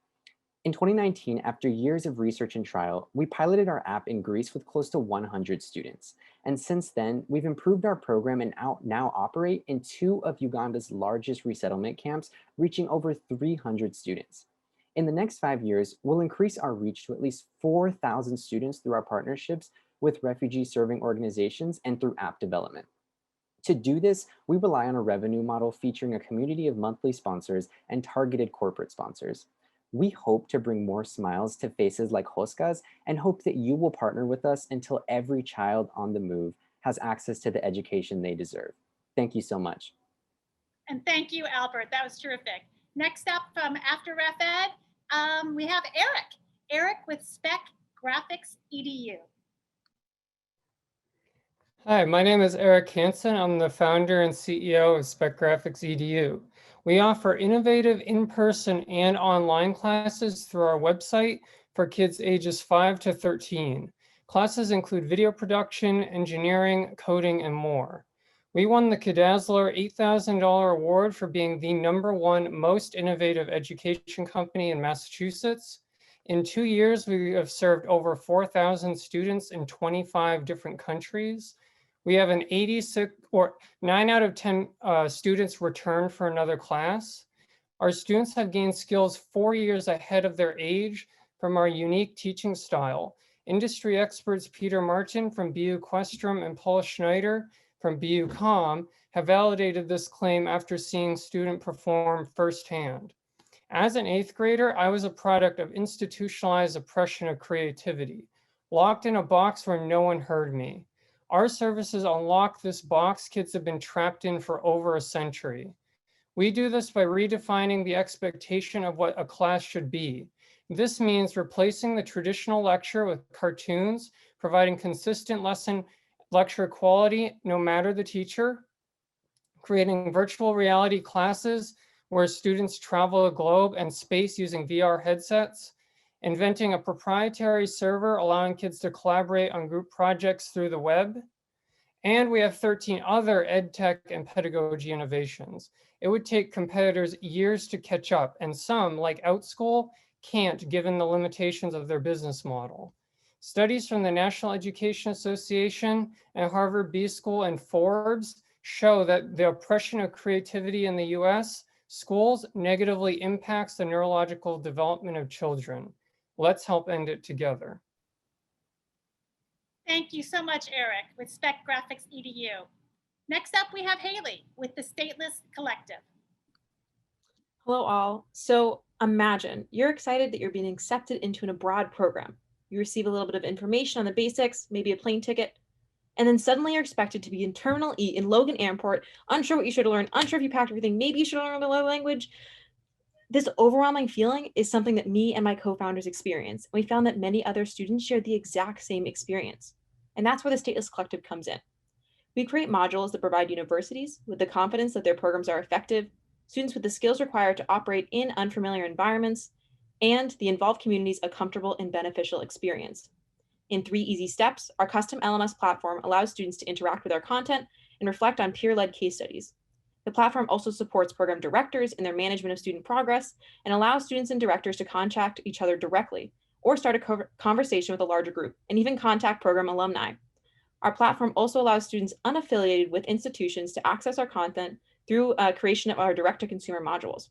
In 2019, after years of research and trial, we piloted our app in Greece with close to 100 students. And since then, we've improved our program and now operate in 2 of Uganda's largest resettlement camps, reaching over 300 students. In the next 5 years, we'll increase our reach to at least 4,000 students through our partnerships with refugee-serving organizations and through app development. To do this, we rely on a revenue model featuring a community of monthly sponsors and targeted corporate sponsors. We hope to bring more smiles to faces like Hoska's and hope that you will partner with us until every child on the move has access to the education they deserve. Thank you so much. And thank you, Albert. That was terrific. Next up from After Ref Ed, we have Eric. Eric with Spec Graphics EDU. Hi, my name is Eric Hansen. I'm the founder and CEO of Spec Graphics EDU. We offer innovative in-person and online classes through our website for kids ages 5 to 13. Classes include video production, engineering, coding, and more. We won the Kdazzler $8,000 award for being the #1 most innovative education company in Massachusetts. In 2 years, we have served over 4,000 students in 25 different countries. We have an 9 out of 10 students return for another class. Our students have gained skills 4 years ahead of their age from our unique teaching style. Industry experts Peter Martin from BU Questrom and Paul Schneider from BU Com have validated this claim after seeing students perform firsthand. As an 8th grader, I was a product of institutionalized oppression of creativity, locked in a box where no one heard me. Our services unlock this box kids have been trapped in for over a century. We do this by redefining the expectation of what a class should be. This means replacing the traditional lecture with cartoons, providing consistent lecture quality no matter the teacher, creating virtual reality classes where students travel the globe and space using VR headsets, inventing a proprietary server allowing kids to collaborate on group projects through the web. And we have 13 other EdTech and pedagogy innovations. It would take competitors years to catch up, and some, like OutSchool, can't given the limitations of their business model. Studies from the National Education Association and Harvard B School and Forbes show that the oppression of creativity in the US schools negatively impacts the neurological development of children. Let's help end it together. Thank you so much, Eric, with Spec Graphics EDU. Next up, we have Haley with the Stateless Collective. Hello, all. So imagine you're excited that you're being accepted into an abroad program. You receive a little bit of information on the basics, maybe a plane ticket, and then suddenly you're expected to be in Terminal E in Logan Airport, unsure what you should have learned, unsure if you packed everything, maybe you should have learned the language. This overwhelming feeling is something that me and my co-founders experience. We found that many other students shared the exact same experience. And that's where the Stateless Collective comes in. We create modules that provide universities with the confidence that their programs are effective, students with the skills required to operate in unfamiliar environments, and the involved communities a comfortable and beneficial experience. In 3 easy steps, our custom LMS platform allows students to interact with our content and reflect on peer-led case studies. The platform also supports program directors in their management of student progress and allows students and directors to contact each other directly or start a conversation with a larger group and even contact program alumni. Our platform also allows students unaffiliated with institutions to access our content through creation of our direct-to-consumer modules.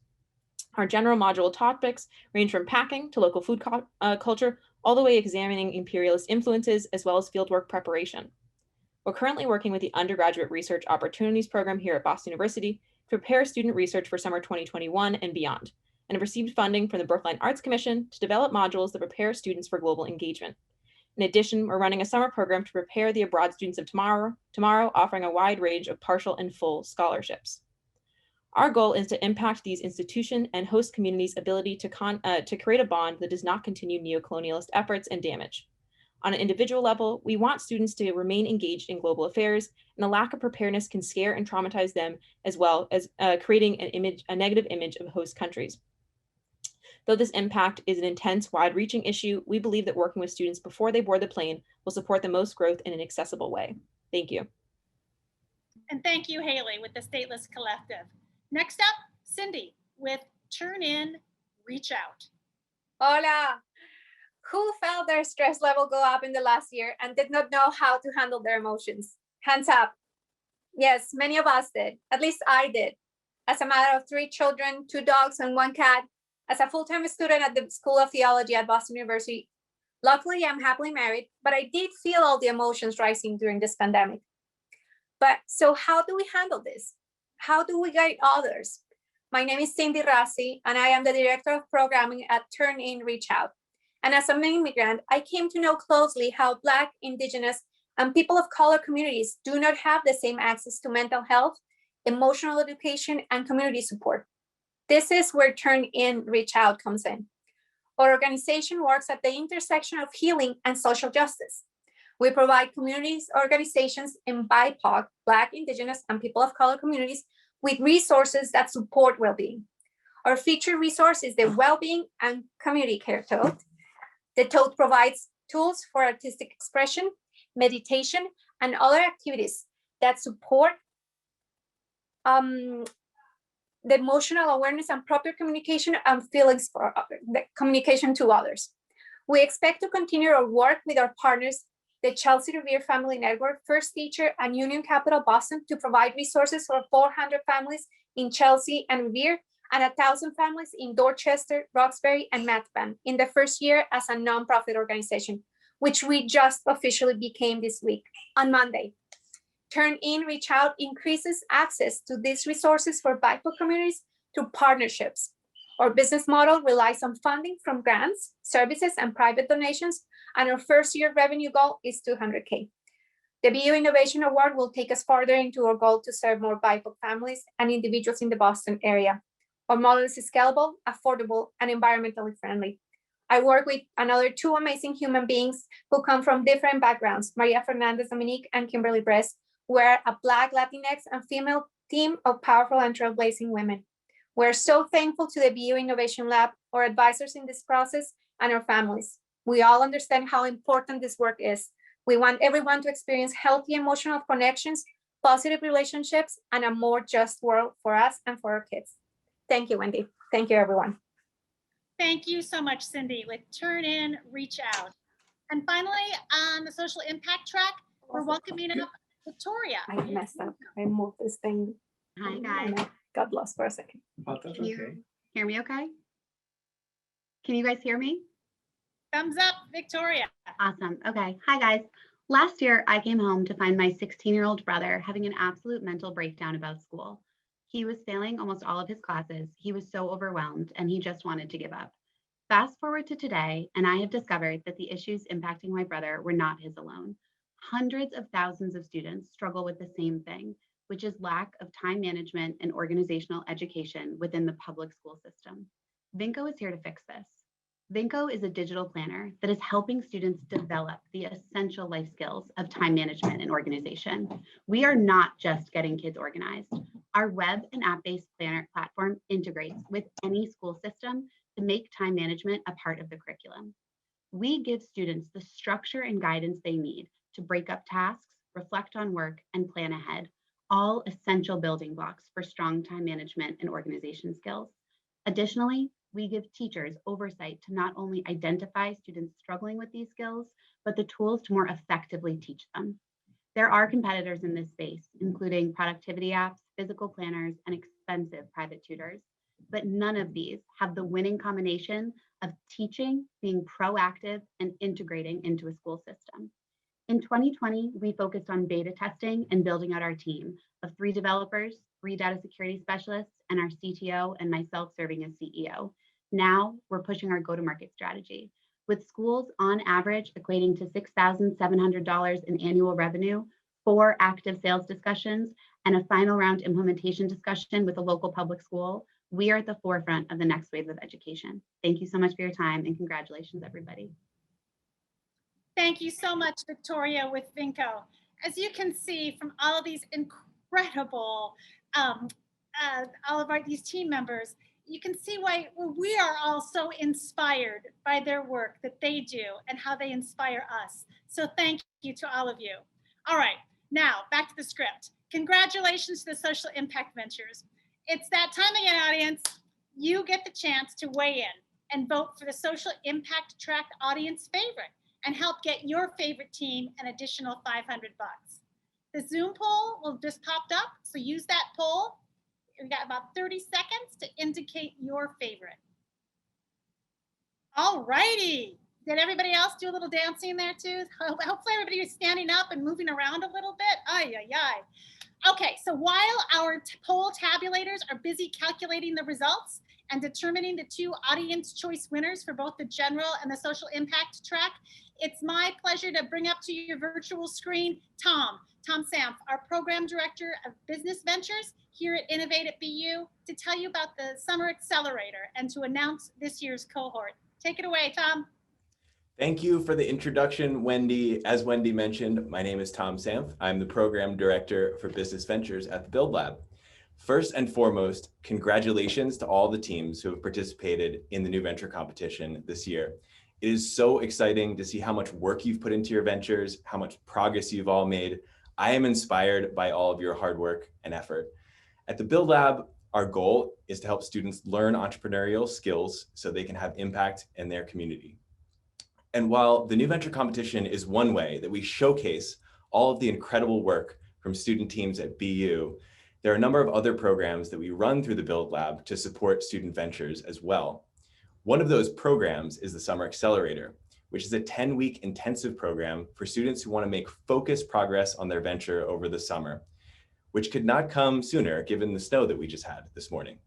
Our general module topics range from packing to local food culture, all the way examining imperialist influences as well as fieldwork preparation. We're currently working with the Undergraduate Research Opportunities Program here at Boston University to prepare student research for summer 2021 and beyond, and have received funding from the Brookline Arts Commission to develop modules that prepare students for global engagement. In addition, we're running a summer program to prepare the abroad students of tomorrow, offering a wide range of partial and full scholarships. Our goal is to impact these institutions and host communities' ability to create a bond that does not continue neocolonialist efforts and damage. On an individual level, we want students to remain engaged in global affairs, and a lack of preparedness can scare and traumatize them, as well as creating a negative image of host countries. Though this impact is an intense, wide-reaching issue, we believe that working with students before they board the plane will support the most growth in an accessible way. Thank you. And thank you, Haley, with the Stateless Collective. Next up, Cindy with Turn In, Reach Out. Hola. Who felt their stress level go up in the last year and did not know how to handle their emotions? Hands up. Yes, many of us did. At least I did. As a mother of 3 children, 2 dogs, and 1 cat, as a full-time student at the School of Theology at Boston University, luckily I'm happily married, but I did feel all the emotions rising during this pandemic. But so how do we handle this? How do we guide others? My name is Cindy Rassi, and I am the Director of Programming at Turn In, Reach Out. And as an immigrant, I came to know closely how Black, Indigenous, and people of color communities do not have the same access to mental health, emotional education, and community support. This is where Turn In, Reach Out comes in. Our organization works at the intersection of healing and social justice. We provide communities, organizations in BIPOC, Black, Indigenous, and people of color communities with resources that support well-being. Our featured resource is the Wellbeing and Community Care Tote. The tote provides tools for artistic expression, meditation, and other activities that support the emotional awareness and proper communication and feelings for the communication to others. We expect to continue our work with our partners, the Chelsea Revere Family Network, First Teacher, and Union Capital Boston to provide resources for 400 families in Chelsea and Revere, and 1,000 families in Dorchester, Roxbury, and Mattapan in the first year as a nonprofit organization, which we just officially became this week on Monday. Turn In, Reach Out increases access to these resources for BIPOC communities through partnerships. Our business model relies on funding from grants, services, and private donations, and our first year revenue goal is $200K. The BU Innovation Award will take us further into our goal to serve more BIPOC families and individuals in the Boston area. Our model is scalable, affordable, and environmentally friendly. I work with another 2 amazing human beings who come from different backgrounds, Maria Fernandez Dominique and Kimberly Bress. We're a Black, Latinx, and female team of powerful and trailblazing women. We're so thankful to the BU Innovation Lab, our advisors in this process, and our families. We all understand how important this work is. We want everyone to experience healthy emotional connections, positive relationships, and a more just world for us and for our kids. Thank you, Wendy. Thank you, everyone. Thank you so much, Cindy, with Turn In, Reach Out. And finally, on the social impact track, we're welcoming up Victoria. I messed up. I moved this thing. Hi, guys. Got lost for a second. Can you hear me okay? Can you guys hear me? Thumbs up, Victoria. Awesome. Okay. Hi, guys. Last year, I came home to find my 16-year-old brother having an absolute mental breakdown about school. He was failing almost all of his classes. He was so overwhelmed and he just wanted to give up. Fast forward to today, and I have discovered that the issues impacting my brother were not his alone. Hundreds of thousands of students struggle with the same thing, which is lack of time management and organizational education within the public school system. Vinco is here to fix this. Vinco is a digital planner that is helping students develop the essential life skills of time management and organization. We are not just getting kids organized. Our web and app-based planner platform integrates with any school system to make time management a part of the curriculum. We give students the structure and guidance they need to break up tasks, reflect on work, and plan ahead, all essential building blocks for strong time management and organization skills. Additionally, we give teachers oversight to not only identify students struggling with these skills, but the tools to more effectively teach them. There are competitors in this space, including productivity apps, physical planners, and expensive private tutors, but none of these have the winning combination of teaching, being proactive, and integrating into a school system. In 2020, we focused on beta testing and building out our team of 3 developers, 3 data security specialists, and our CTO and myself serving as CEO. Now we're pushing our go-to-market strategy, with schools on average equating to $6,700 in annual revenue, 4 active sales discussions, and a final round implementation discussion with a local public school. We are at the forefront of the next wave of education. Thank you so much for your time, and congratulations, everybody. Thank you so much, Victoria with Vinco. As you can see from all of these incredible, all of these team members, you can see why we are all so inspired by their work that they do and how they inspire us. So thank you to all of you. All right, now back to the script. Congratulations to the Social Impact Ventures. It's that time again, audience. You get the chance to weigh in and vote for the Social Impact Track audience favorite and help get your favorite team an additional $500. The Zoom poll will just popped up, so use that poll. We've got about 30 seconds to indicate your favorite. All righty. Did everybody else do a little dancing there too? Hopefully everybody is standing up and moving around a little bit. Ay, ay, ay. Okay, so while our poll tabulators are busy calculating the results and determining the 2 audience choice winners for both the general and the social impact track, it's my pleasure to bring up to your virtual screen Tom Samf, our Program Director of Business Ventures here at Innovate at BU, to tell you about the Summer Accelerator and to announce this year's cohort. Take it away, Tom. Thank you for the introduction, Wendy. As Wendy mentioned, my name is Tom Samf. I'm the Program Director for Business Ventures at the Build Lab. First and foremost, congratulations to all the teams who have participated in the new venture competition this year. It is so exciting to see how much work you've put into your ventures, how much progress you've all made. I am inspired by all of your hard work and effort. At the Build Lab, our goal is to help students learn entrepreneurial skills so they can have impact in their community. And while the new venture competition is one way that we showcase all of the incredible work from student teams at BU, there are a number of other programs that we run through the Build Lab to support student ventures as well. One of those programs is the Summer Accelerator, which is a 10-week intensive program for students who want to make focused progress on their venture over the summer, which could not come sooner given the snow that we just had this morning.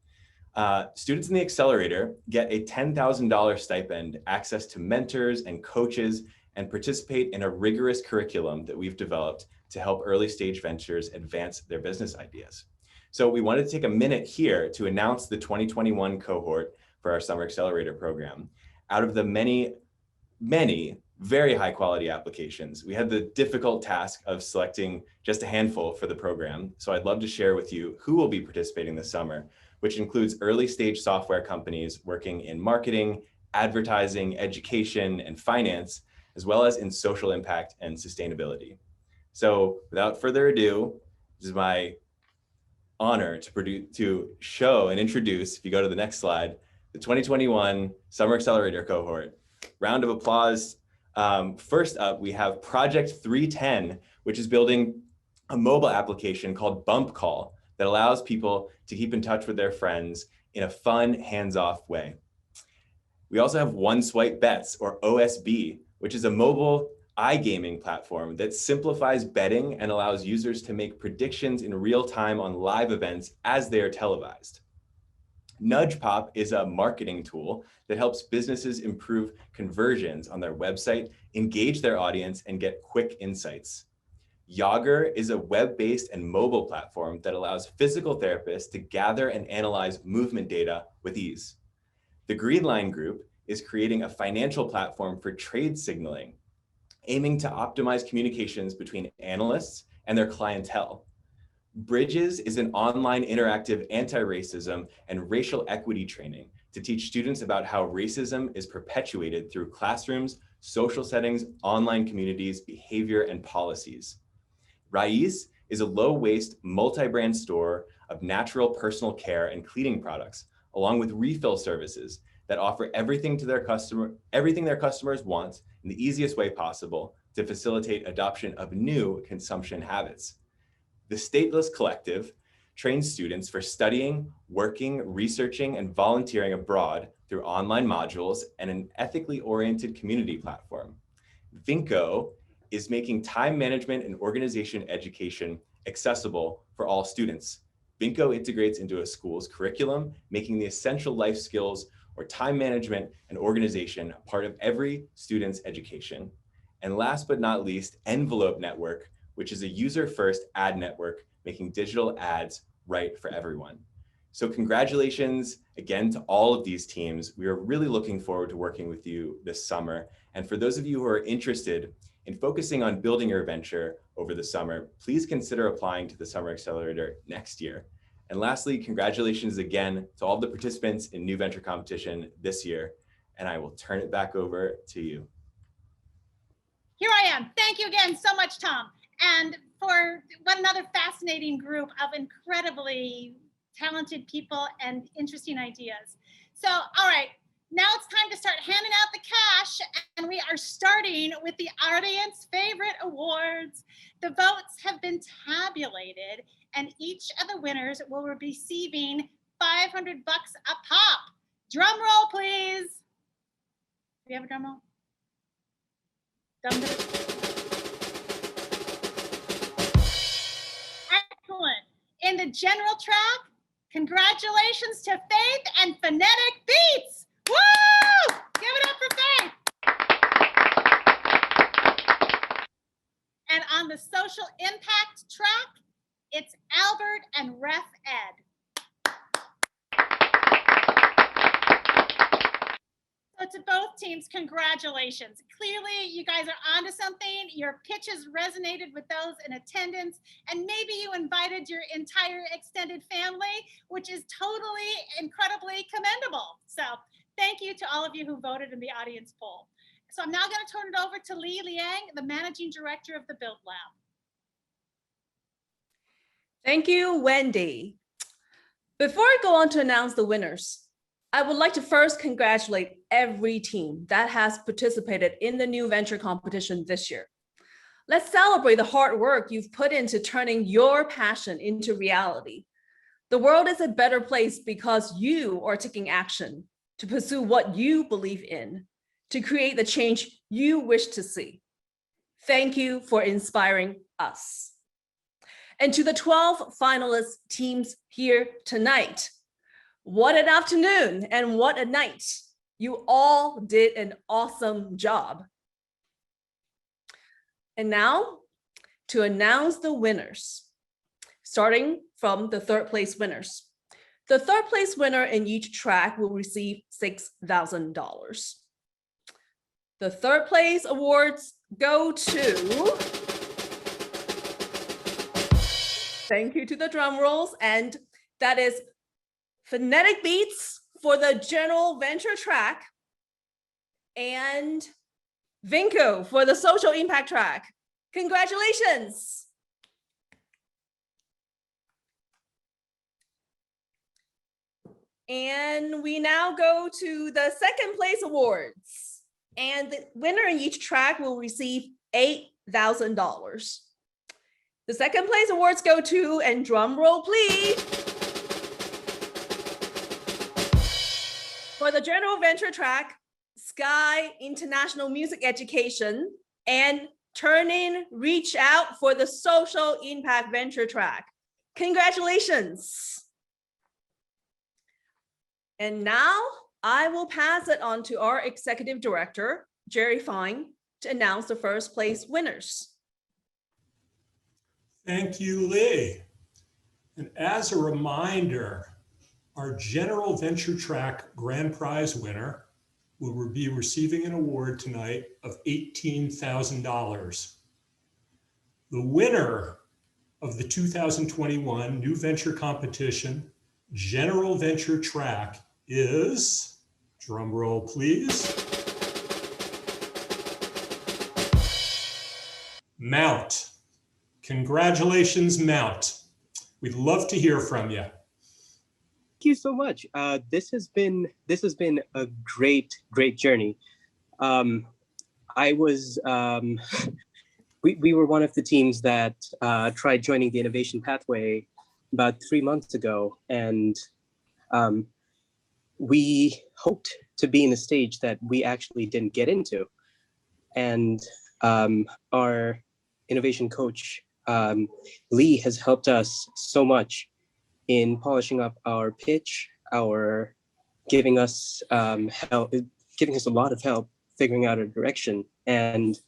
Students in the Accelerator get a $10,000 stipend, access to mentors and coaches, and participate in a rigorous curriculum that we've developed to help early stage ventures advance their business ideas. So we wanted to take a minute here to announce the 2021 cohort for our Summer Accelerator program. Out of the many very high quality applications, we had the difficult task of selecting just a handful for the program. So I'd love to share with you who will be participating this summer, which includes early stage software companies working in marketing, advertising, education, and finance, as well as in social impact and sustainability. So without further ado, this is my honor to show and introduce, if you go to the next slide, the 2021 Summer Accelerator cohort. Round of applause. First up, we have Project 310, which is building a mobile application called Bump Call that allows people to keep in touch with their friends in a fun, hands-off way. We also have One Swipe Bets, or OSB, which is a mobile iGaming platform that simplifies betting and allows users to make predictions in real time on live events as they are televised. Nudge Pop is a marketing tool that helps businesses improve conversions on their website, engage their audience, and get quick insights. Yager is a web-based and mobile platform that allows physical therapists to gather and analyze movement data with ease. The Green Line Group is creating a financial platform for trade signaling, aiming to optimize communications between analysts and their clientele. Bridges is an online interactive anti-racism and racial equity training to teach students about how racism is perpetuated through classrooms, social settings, online communities, behavior, and policies. Raiz is a low-waste, multi-brand store of natural personal care and cleaning products, along with refill services that offer everything their customers want in the easiest way possible to facilitate adoption of new consumption habits. The Stateless Collective trains students for studying, working, researching, and volunteering abroad through online modules and an ethically oriented community platform. Vinco is making time management and organization education accessible for all students. Vinco integrates into a school's curriculum, making the essential life skills or time management and organization part of every student's education. And last but not least, Envelope Network, which is a user-first ad network making digital ads right for everyone. So congratulations again to all of these teams. We are really looking forward to working with you this summer. And for those of you who are interested in focusing on building your venture over the summer, please consider applying to the Summer Accelerator next year. And lastly, congratulations again to all the participants in New Venture Competition this year. And I will turn it back over to you. Here I am. Thank you again so much, Tom. And for what another fascinating group of incredibly talented people and interesting ideas. So, all right, now it's time to start handing out the cash, and we are starting with the audience favorite awards. The votes have been tabulated, and each of the winners will be receiving $500 a pop. Drum roll, please. Do we have a drum roll? Excellent. In the general track, congratulations to Faith and Phonetic Beats. Woo! Give it up for Faith. And on the social impact track, it's Albert and Ref Ed. So to both teams, congratulations. Clearly, you guys are onto something. Your pitches resonated with those in attendance, and maybe you invited your entire extended family, which is totally incredibly commendable. So thank you to all of you who voted in the audience poll. So I'm now going to turn it over to Li Liang, the Managing Director of the Build Lab. Thank you, Wendy. Before I go on to announce the winners, I would like to first congratulate every team that has participated in the New Venture Competition this year. Let's celebrate the hard work you've put into turning your passion into reality. The world is a better place because you are taking action to pursue what you believe in, to create the change you wish to see. Thank you for inspiring us. And to the 12 finalist teams here tonight, what an afternoon and what a night. You all did an awesome job. And now to announce the winners, starting from the third place winners. The third place winner in each track will receive $6,000. The third place awards go to, thank you to the drum rolls, and that is Phonetic Beats for the general venture track and Vinco for the social impact track. Congratulations. And we now go to the second place awards, and the winner in each track will receive $8,000. The second place awards go to, and drum roll please, for the general venture track, Sky International Music Education, and Turn In, Reach Out for the social impact venture track. Congratulations. And now I will pass it on to our Executive Director, Jerry Fine, to announce the first place winners. Thank you, Lee. And as a reminder, our General Venture Track Grand Prize winner will be receiving an award tonight of $18,000. The winner of the 2021 New Venture Competition General Venture Track is, drum roll please, Mount. Congratulations, Mount. We'd love to hear from you. Thank you so much. This has been a great journey. I was we were one of the teams that tried joining the innovation pathway about 3 months ago, and we hoped to be in a stage that we actually didn't get into. And our innovation coach, Lee, has helped us so much in polishing up our pitch, giving us help, giving us a lot of help figuring out a direction, and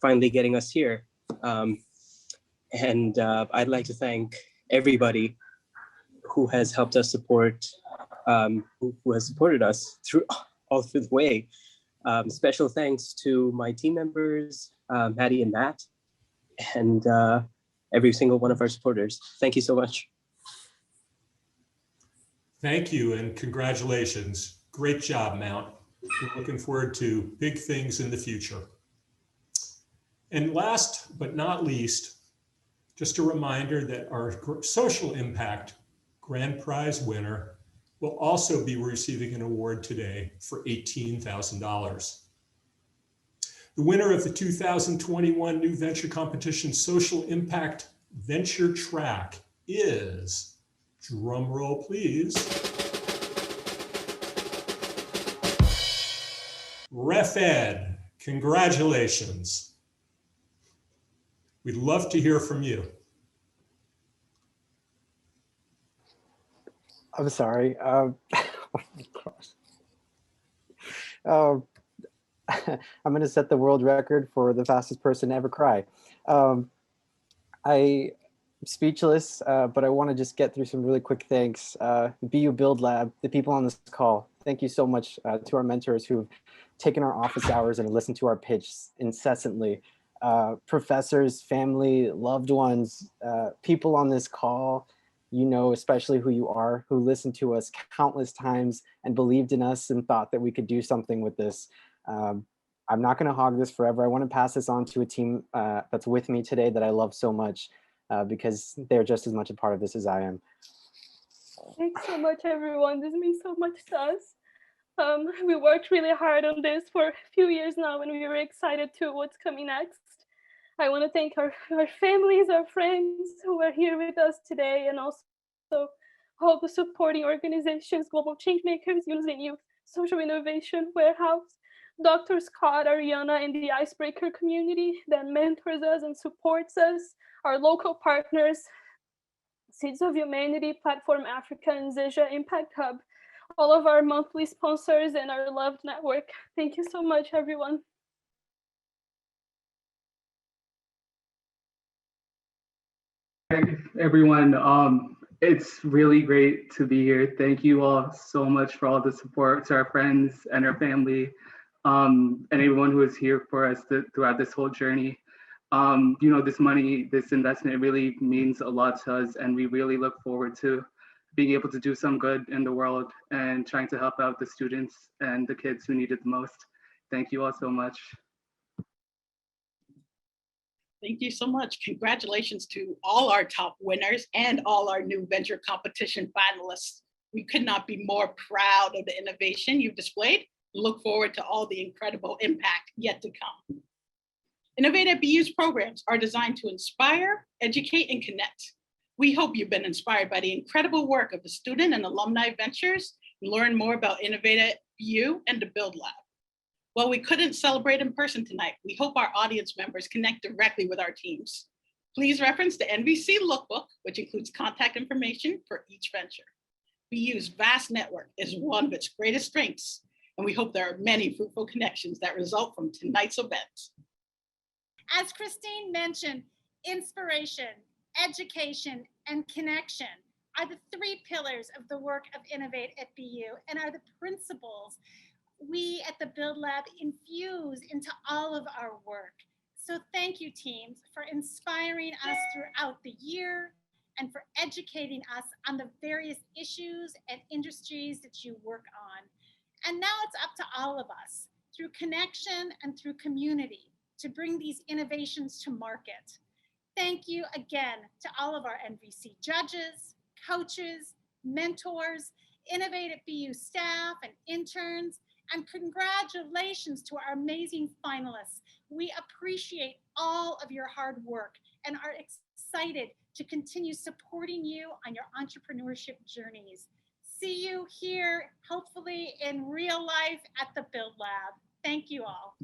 finally getting us here. I'd like to thank everybody who has helped us support, who has supported us all through the way. Special thanks to my team members, Maddie and Matt, and every single one of our supporters. Thank you so much. Thank you and congratulations. Great job, Mount. We're looking forward to big things in the future. And last but not least, just a reminder that our social impact grand prize winner will also be receiving an award today for $18,000. The winner of the 2021 New Venture Competition Social Impact Venture Track is, drum roll please, Ref Ed. Congratulations. We'd love to hear from you. I'm sorry. I'm going to set the world record for the fastest person to ever cry. I'm speechless, but I want to just get through some really quick thanks. BU Build Lab, the people on this call, thank you so much to our mentors who've taken our office hours and listened to our pitch incessantly. Professors, family, loved ones, people on this call, you know, especially who you are, who listened to us countless times and believed in us and thought that we could do something with this. I'm not going to hog this forever. I want to pass this on to a team that's with me today that I love so much because they're just as much a part of this as I am. Thanks so much, everyone. This means so much to us. We worked really hard on this for a few years now, and we were excited to what's coming next. I want to thank our families, our friends who are here with us today, and also all the supporting organizations, Global Changemakers, Using Youth, Social Innovation Warehouse, Dr. Scott, Ariana, and the Icebreaker community that mentors us and supports us, our local partners, Seeds of Humanity, Platform Africa, and Zesha Impact Hub, all of our monthly sponsors, and our loved network. Thank you so much, everyone. Everyone, it's really great to be here. Thank you all so much for all the support to our friends and our family, and everyone who is here for us throughout this whole journey. You know, this money, this investment really means a lot to us, and we really look forward to being able to do some good in the world and trying to help out the students and the kids who need it the most. Thank you all so much. Thank you so much. Congratulations to all our top winners and all our new venture competition finalists. We could not be more proud of the innovation you've displayed. Look forward to all the incredible impact yet to come. Innovate at BU's programs are designed to inspire, educate, and connect. We hope you've been inspired by the incredible work of the student and alumni ventures and learn more about Innovate at BU and the Build Lab. While we couldn't celebrate in person tonight, we hope our audience members connect directly with our teams. Please reference the NVC lookbook, which includes contact information for each venture. BU's vast network is one of its greatest strengths, and we hope there are many fruitful connections that result from tonight's event. As Christine mentioned, inspiration, education, and connection are the three pillars of the work of Innovate at BU and are the principles we at the Build Lab infuse into all of our work. So thank you, teams, for inspiring us throughout the year and for educating us on the various issues and industries that you work on. And now it's up to all of us, through connection and through community, to bring these innovations to market. Thank you again to all of our NVC judges, coaches, mentors, Innovate at BU staff and interns, and congratulations to our amazing finalists. We appreciate all of your hard work and are excited to continue supporting you on your entrepreneurship journeys. See you here, hopefully in real life at the Build Lab. Thank you all.